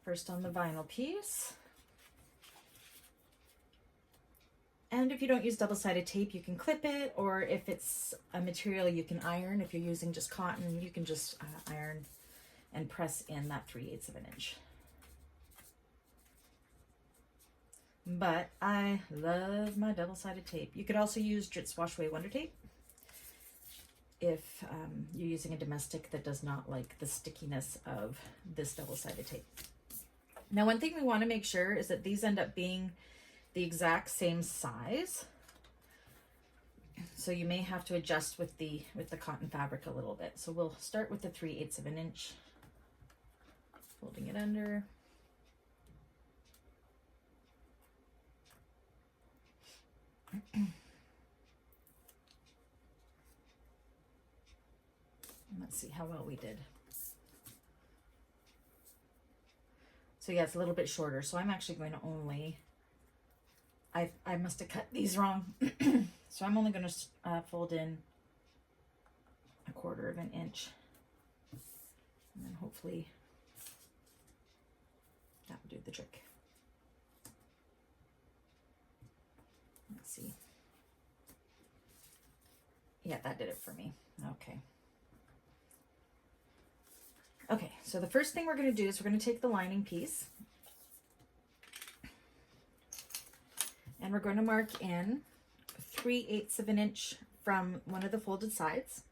first on the vinyl piece. And if you don't use double-sided tape, you can clip it, or if it's a material you can iron. If you're using just cotton, you can just iron and press in that 3/8 of an inch. But I love my double-sided tape. You could also use Dritz Wash Away Wonder Tape if you're using a domestic that does not like the stickiness of this double-sided tape. Now, one thing we want to make sure is that these end up being the exact same size. So you may have to adjust with the cotton fabric a little bit. So we'll start with the 3/8 of an inch, folding it under. Let's see how well we did. So yeah, it's a little bit shorter. So I'm actually going to only, I must have cut these wrong. So I'm only going to fold in 1/4 of an inch. And then hopefully that will do the trick. Let's see. Yeah, that did it for me. Okay. Okay, so the first thing we're going to do is we're going to take the lining piece and we're going to mark in 3/8 of an inch from one of the folded sides.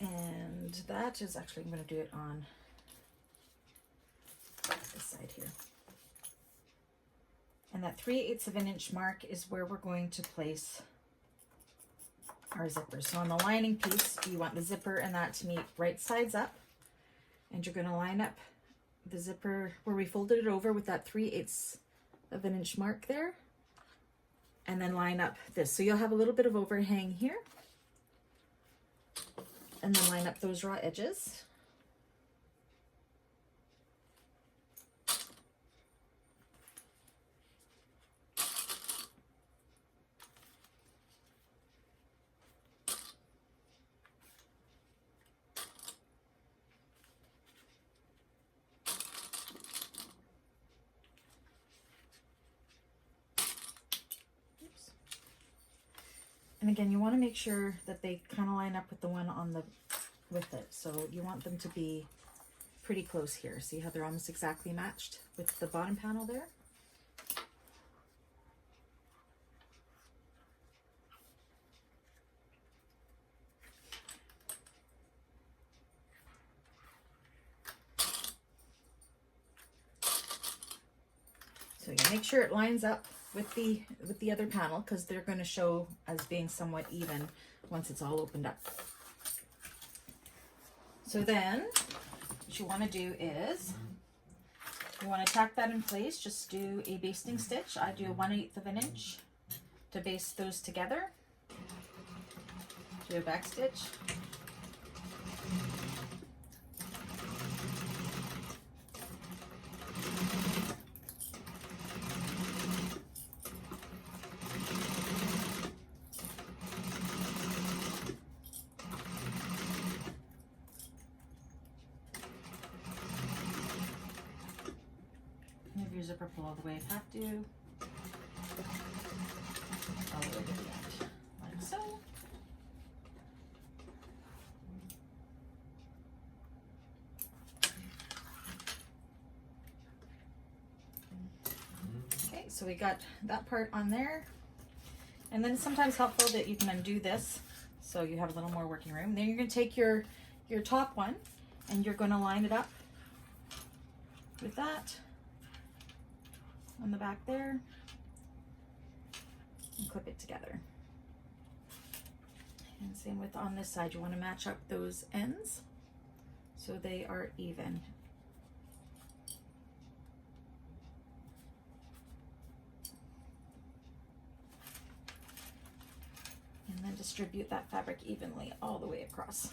And that is actually, I'm going to do it on this side here. And that 3/8 of an inch mark is where we're going to place our zipper. So on the lining piece, you want the zipper and that to meet right sides up. And you're going to line up the zipper where we folded it over with that 3/8 of an inch mark there. And then line up this. So you'll have a little bit of overhang here. And then line up those raw edges. And again, you want to make sure that they kind of line up with the one on the, with it. So you want them to be pretty close here. See how they're almost exactly matched with the bottom panel there? So you make sure it lines up with the other panel, because they're going to show as being somewhat even once it's all opened up. So then what you want to do is you want to tack that in place. Just do a basting stitch. I do a 1/8 of an inch to baste those together. Do a back stitch. Have your zipper pull all the way if you have to. All the way to the end, like so. Okay, so we got that part on there. And then it's sometimes helpful that you can undo this so you have a little more working room. Then you're going to take your top one and you're going to line it up with that on the back there and clip it together. And same with on this side, you want to match up those ends so they are even. And then distribute that fabric evenly all the way across.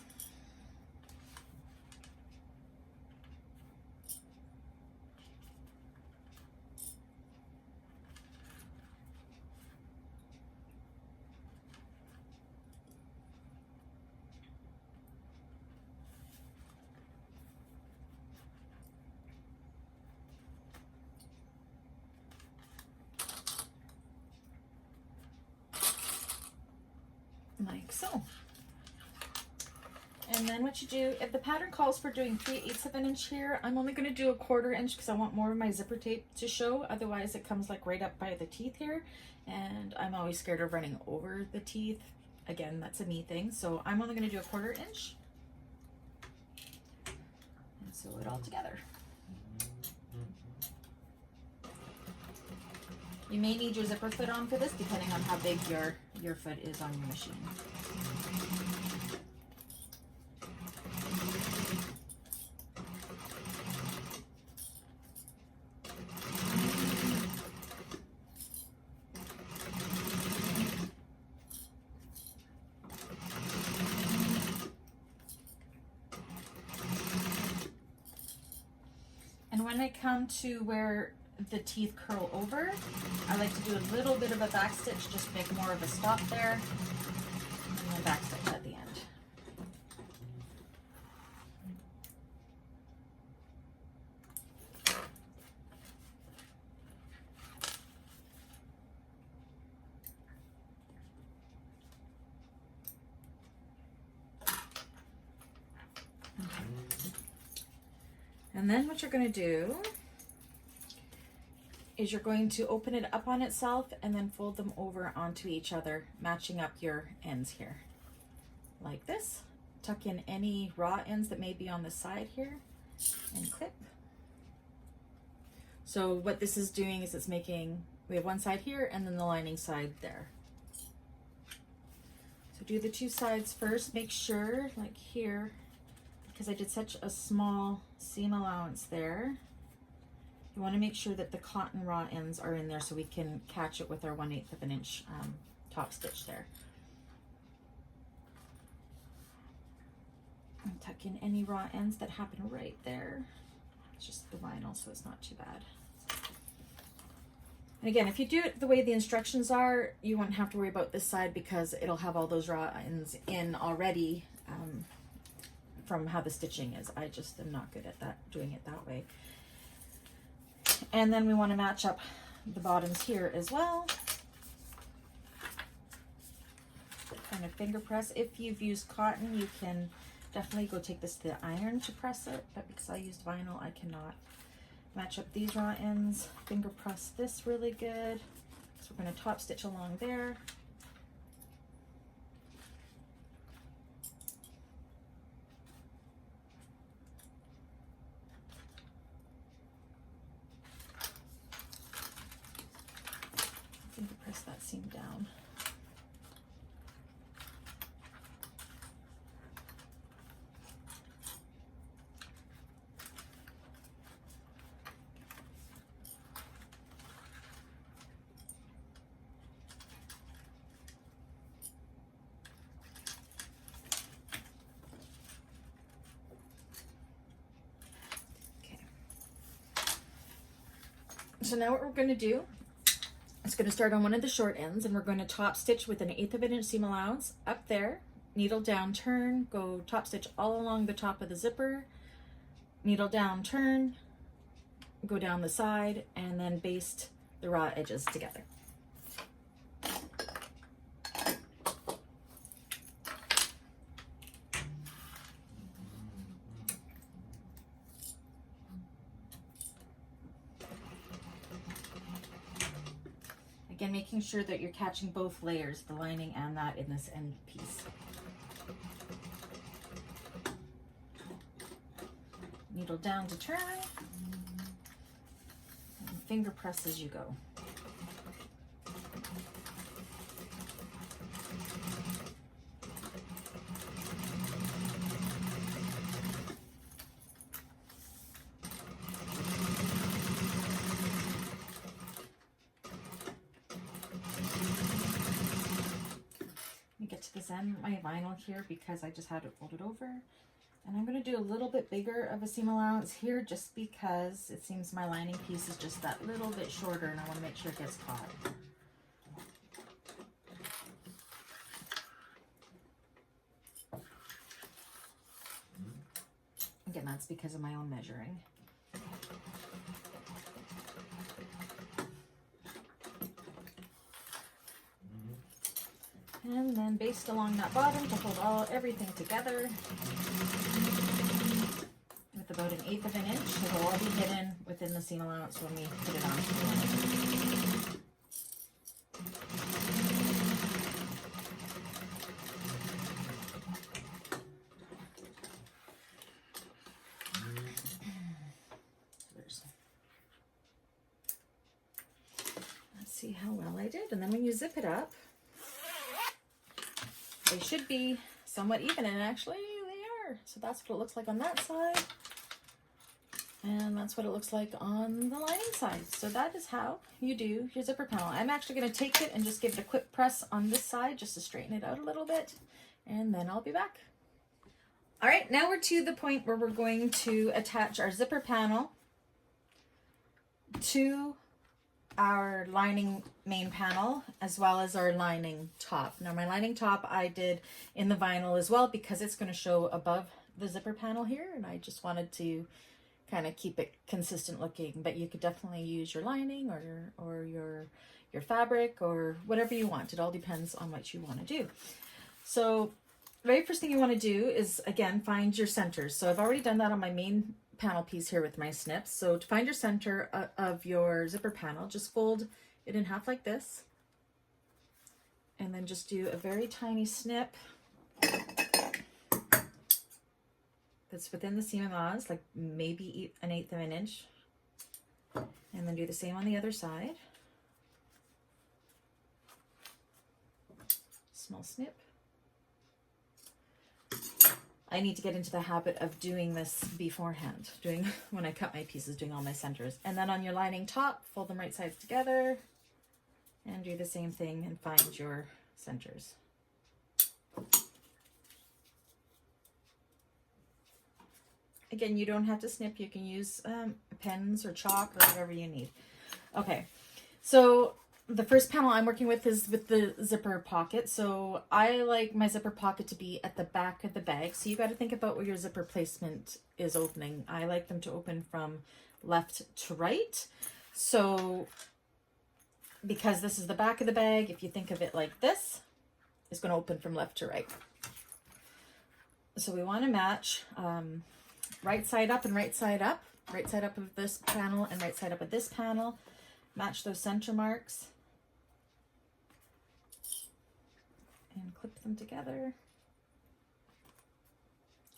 And then what you do, if the pattern calls for doing 3/8 of an inch here, I'm only going to do 1/4 inch because I want more of my zipper tape to show. Otherwise it comes like right up by the teeth here. And I'm always scared of running over the teeth. Again, that's a me thing. So I'm only going to do 1/4 inch. And sew it all together. You may need your zipper foot on for this, depending on how big your foot is on your machine. And when I come to where the teeth curl over, I like to do a little bit of a back stitch, just make more of a stop there, and then back stitch at the end. And then what you're going to do is you're going to open it up on itself and then fold them over onto each other, matching up your ends here. Like this. Tuck in any raw ends that may be on the side here and clip. So what this is doing is it's making, we have one side here and then the lining side there. So do the two sides first. Make sure, like here, because I did such a small seam allowance there, you want to make sure that the cotton raw ends are in there so we can catch it with our 1/8 of an inch top stitch there. And tuck in any raw ends that happen right there. It's just the vinyl, so it's not too bad. And again, if you do it the way the instructions are, you won't have to worry about this side because it'll have all those raw ends in already from how the stitching is. I just am not good at that, doing it that way. And then we want to match up the bottoms here as well. Kind of finger press. If you've used cotton, you can definitely go take this to the iron to press it, but because I used vinyl, I cannot. Match up these raw ends, finger press this really good. So we're going to top stitch along there. Finger press that seam down. So now what we're going to do is going to start on one of the short ends and we're going to top stitch with an 1/8 of an inch seam allowance up there, needle down, turn, go top stitch all along the top of the zipper, needle down, turn, go down the side, and then baste the raw edges together. Again, making sure that you're catching both layers, the lining and that in this end piece. Needle down to turn, and finger press as you go. Get to this end of my vinyl here because I just had it folded over, and I'm going to do a little bit bigger of a seam allowance here just because it seems my lining piece is just that little bit shorter and I want to make sure it gets caught. Again, that's because of my own measuring. And then baste along that bottom to hold everything together with about 1/8 of an inch. So it'll all be hidden within the seam allowance when we put it on. Let's see how well I did. And then when you zip it up, they should be somewhat even, and actually they are. So that's what it looks like on that side. And that's what it looks like on the lining side. So that is how you do your zipper panel. I'm actually going to take it and just give it a quick press on this side just to straighten it out a little bit. And then I'll be back. All right, now we're to the point where we're going to attach our zipper panel to our lining main panel as well as our lining top. Now my lining top I did in the vinyl as well because it's going to show above the zipper panel here, and I just wanted to kind of keep it consistent looking, but you could definitely use your lining or your fabric or whatever you want. It all depends on what you want to do. So the very first thing you want to do is, again, find your centers. So I've already done that on my main panel piece here with my snips. So to find your center of your zipper panel, just fold it in half like this, and then just do a very tiny snip that's within the seam allowance, like maybe 1/8 of an inch, and then do the same on the other side. Small snip. I need to get into the habit of doing this beforehand, when I cut my pieces, doing all my centers. And then on your lining top, fold them right sides together and do the same thing and find your centers. Again, you don't have to snip. You can use pens or chalk or whatever you need. Okay, so the first panel I'm working with is with the zipper pocket. So I like my zipper pocket to be at the back of the bag. So you got to think about where your zipper placement is opening. I like them to open from left to right. So because this is the back of the bag, if you think of it like this, it's going to open from left to right. So we want to match right side up and right side up of this panel and right side up of this panel. Match those center marks and clip them together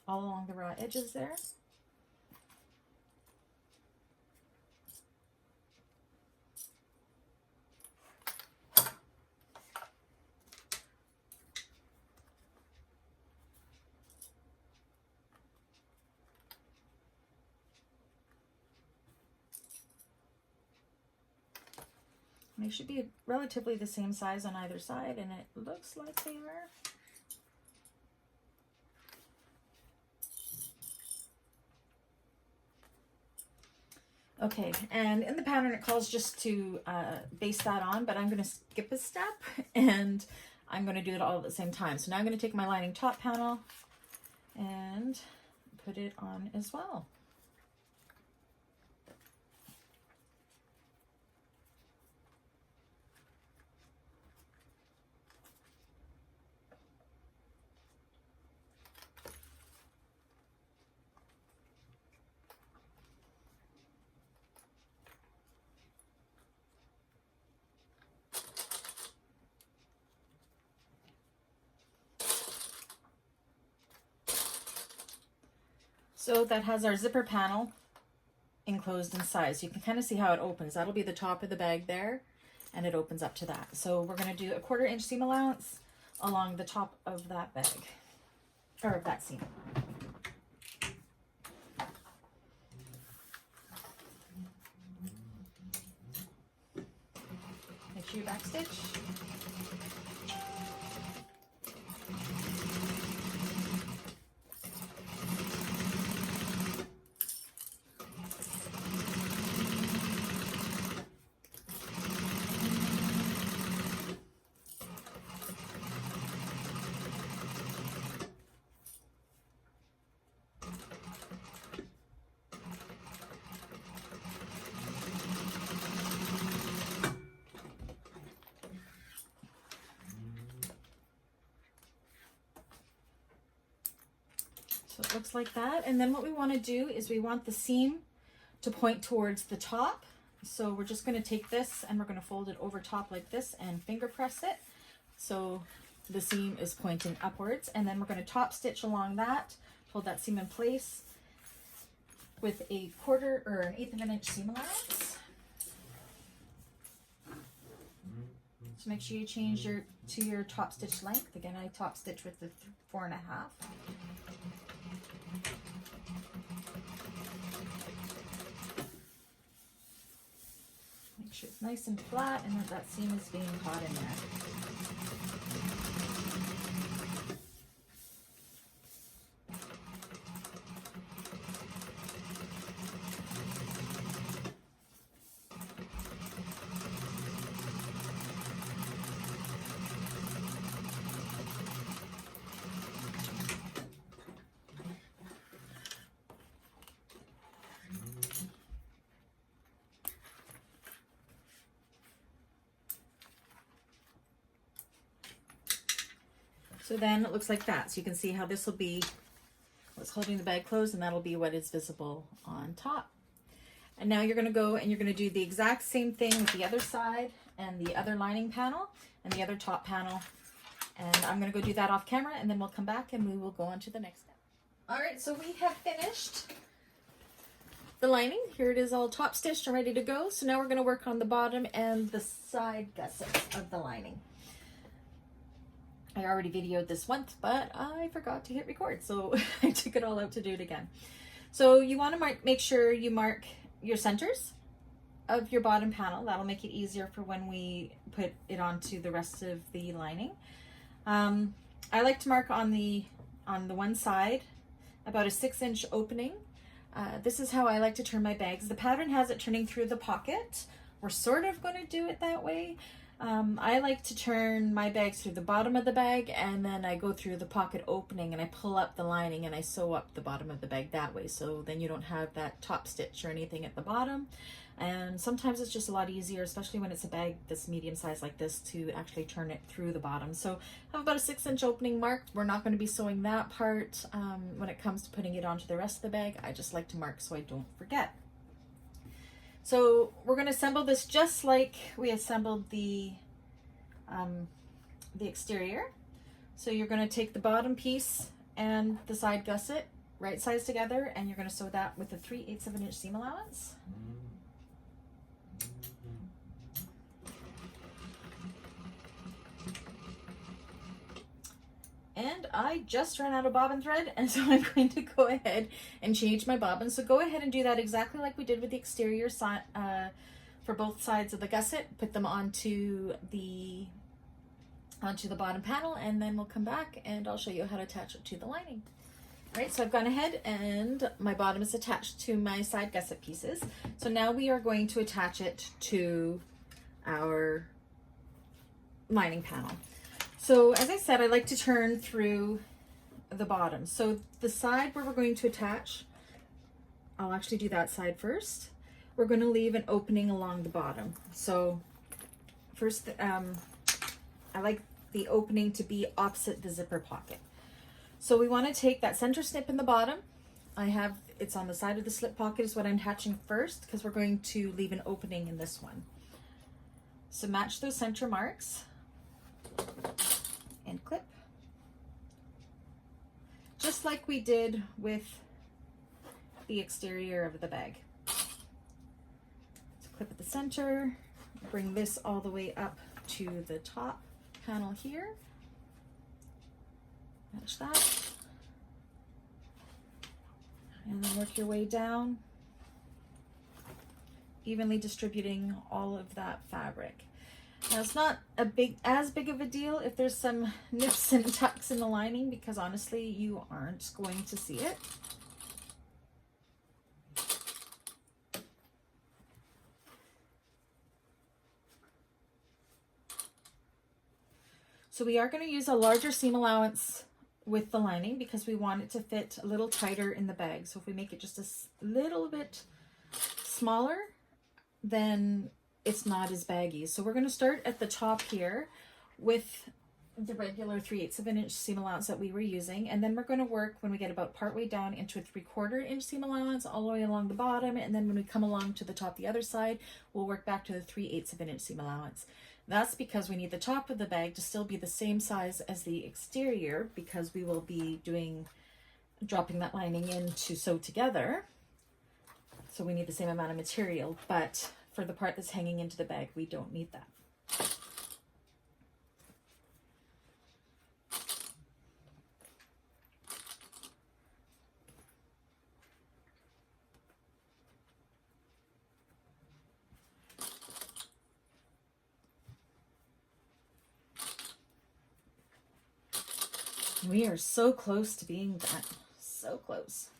all along the raw edges there. They should be relatively the same size on either side, and it looks like they are. Okay, and in the pattern it calls just to baste that on, but I'm going to skip a step and I'm going to do it all at the same time. So now I'm going to take my lining top panel and put it on as well. So that has our zipper panel enclosed inside. So you can kind of see how it opens. That'll be the top of the bag there, and it opens up to that. So we're going to do a 1/4 inch seam allowance along the top of that bag, or of that seam. Make sure you backstitch. it looks like that. And then what we want to do is we want the seam to point towards the top. So we're just going to take this and we're going to fold it over top like this and finger press it. So the seam is pointing upwards, and then we're going to top stitch along that, hold that seam in place with a 1/4 or an 1/8 of an inch seam allowance. So make sure you change to your top stitch length. Again, I top stitch with the 4.5. Make sure it's nice and flat and that seam is being caught in there. So then it looks like that. So you can see how this will be what's holding the bag closed, and that'll be what is visible on top. And now you're going to go and you're going to do the exact same thing with the other side and the other lining panel and the other top panel. And I'm going to go do that off camera, and then we'll come back and we will go on to the next step. All right, so we have finished the lining. Here it is all top stitched and ready to go. So now we're going to work on the bottom and the side gussets of the lining. I already videoed this once, but I forgot to hit record, so I took it all out to do it again. So you want to make sure you mark your centers of your bottom panel. That'll make it easier for when we put it onto the rest of the lining. I like to mark on the one side about a 6-inch opening. This is how I like to turn my bags. The pattern has it turning through the pocket. We're sort of going to do it that way. I like to turn my bags through the bottom of the bag, and then I go through the pocket opening and I pull up the lining and I sew up the bottom of the bag that way. So then you don't have that top stitch or anything at the bottom. And sometimes it's just a lot easier, especially when it's a bag that's medium size like this, to actually turn it through the bottom. So I have about a 6-inch opening marked. We're not going to be sewing that part when it comes to putting it onto the rest of the bag. I just like to mark so I don't forget. So we're going to assemble this just like we assembled the exterior. So you're going to take the bottom piece and the side gusset right sides together, and you're going to sew that with a 3/8 of an inch seam allowance. And I just ran out of bobbin thread, and so I'm going to go ahead and change my bobbin. So go ahead and do that exactly like we did with the exterior side for both sides of the gusset. Put them onto the bottom panel, and then we'll come back and I'll show you how to attach it to the lining. All right, so I've gone ahead and my bottom is attached to my side gusset pieces. So now we are going to attach it to our lining panel. So as I said, I like to turn through the bottom. So the side where we're going to attach, I'll actually do that side first. We're going to leave an opening along the bottom. So first, I like the opening to be opposite the zipper pocket. So we want to take that center snip in the bottom. It's on the side of the slip pocket is what I'm attaching first, because we're going to leave an opening in this one. So match those center marks and clip, just like we did with the exterior of the bag. So clip at the center, bring this all the way up to the top panel here, match that, and then work your way down, evenly distributing all of that fabric. Now it's not as big of a deal if there's some nips and tucks in the lining, because honestly you aren't going to see it. So we are going to use a larger seam allowance with the lining because we want it to fit a little tighter in the bag. So if we make it just a little bit smaller, then it's not as baggy. So we're going to start at the top here with the regular 3/8 of an inch seam allowance that we were using, and then we're going to work when we get about partway down into a 3/4 inch seam allowance all the way along the bottom, and then when we come along to the top the other side, we'll work back to the 3/8 of an inch seam allowance. That's because we need the top of the bag to still be the same size as the exterior, because we will be dropping that lining in to sew together. So we need the same amount of material, but for the part that's hanging into the bag, we don't need that. We are so close to being done. So close.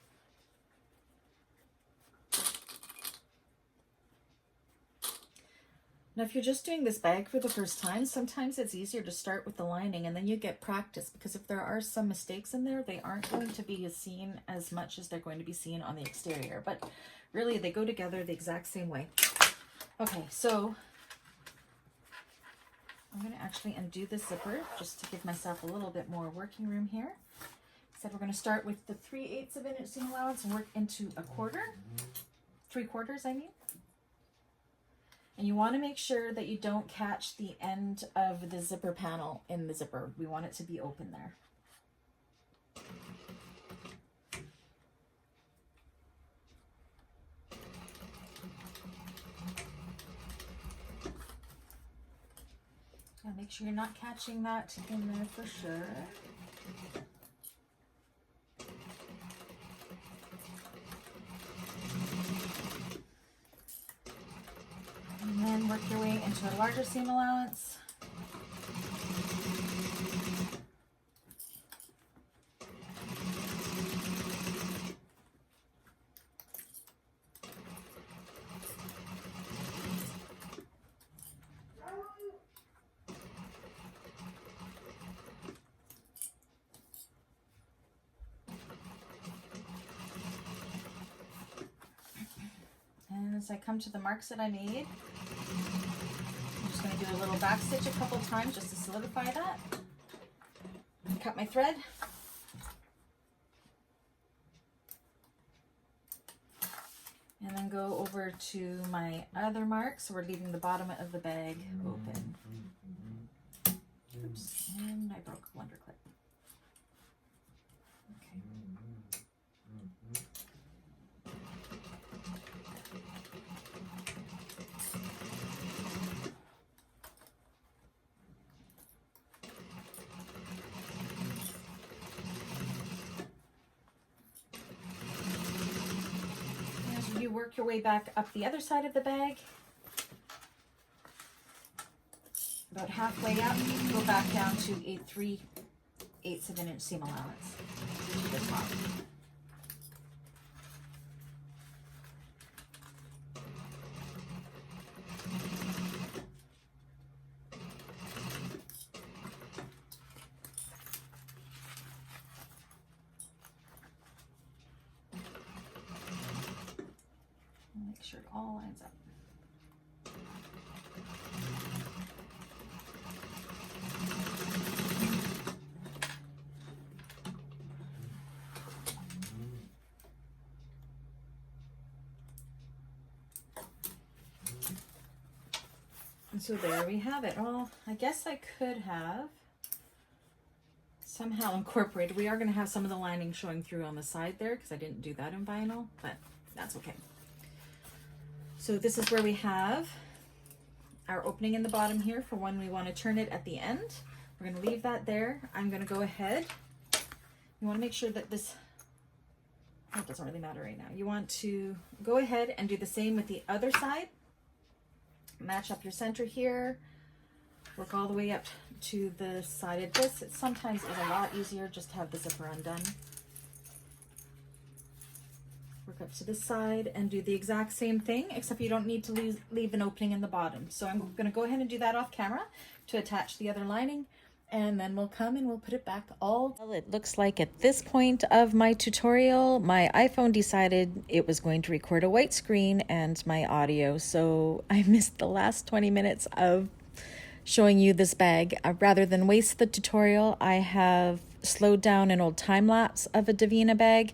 Now, if you're just doing this bag for the first time, sometimes it's easier to start with the lining and then you get practice, because if there are some mistakes in there, they aren't going to be seen as much as they're going to be seen on the exterior. But really, they go together the exact same way. Okay, so I'm going to actually undo the zipper just to give myself a little bit more working room here. So we're going to start with the 3/8 of an inch seam allowance and work into a quarter, 3/4 I mean. And you want to make sure that you don't catch the end of the zipper panel in the zipper. We want it to be open there. Now make sure you're not catching that in there for sure. And then work your way into a larger seam allowance. And as I come to the marks that I made, I'm just going to do a little back stitch a couple times just to solidify that. Cut my thread. And then go over to my other mark. So we're leaving the bottom of the bag open. Oops, and I broke one clip. Okay. You work your way back up the other side of the bag. About halfway up, go back down to a 3/8 of an inch seam allowance to the top. Make sure it all lines up. And so there we have it. Well, I guess I could have somehow incorporated. We are going to have some of the lining showing through on the side there because I didn't do that in vinyl, but that's okay. So this is where we have our opening in the bottom here for when we want to turn it at the end. We're going to leave that there. I'm going to go ahead. You want to make sure that this, oh, it doesn't really matter right now. You want to go ahead and do the same with the other side. Match up your center here. Work all the way up to the side of this. It sometimes is a lot easier just to have the zipper undone. Work up to this side and do the exact same thing, except you don't need to leave an opening in the bottom. So I'm going to go ahead and do that off camera to attach the other lining, and then we'll come and we'll put it back all. Well, it looks like at this point of my tutorial, my iPhone decided it was going to record a white screen and my audio, so I missed the last 20 minutes of showing you this bag. Rather than waste the tutorial, I have slowed down an old time-lapse of a Divina bag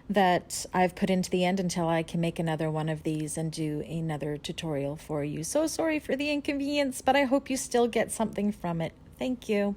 that I've put into the end until I can make another one of these and do another tutorial for you. So sorry for the inconvenience, but I hope you still get something from it. Thank you.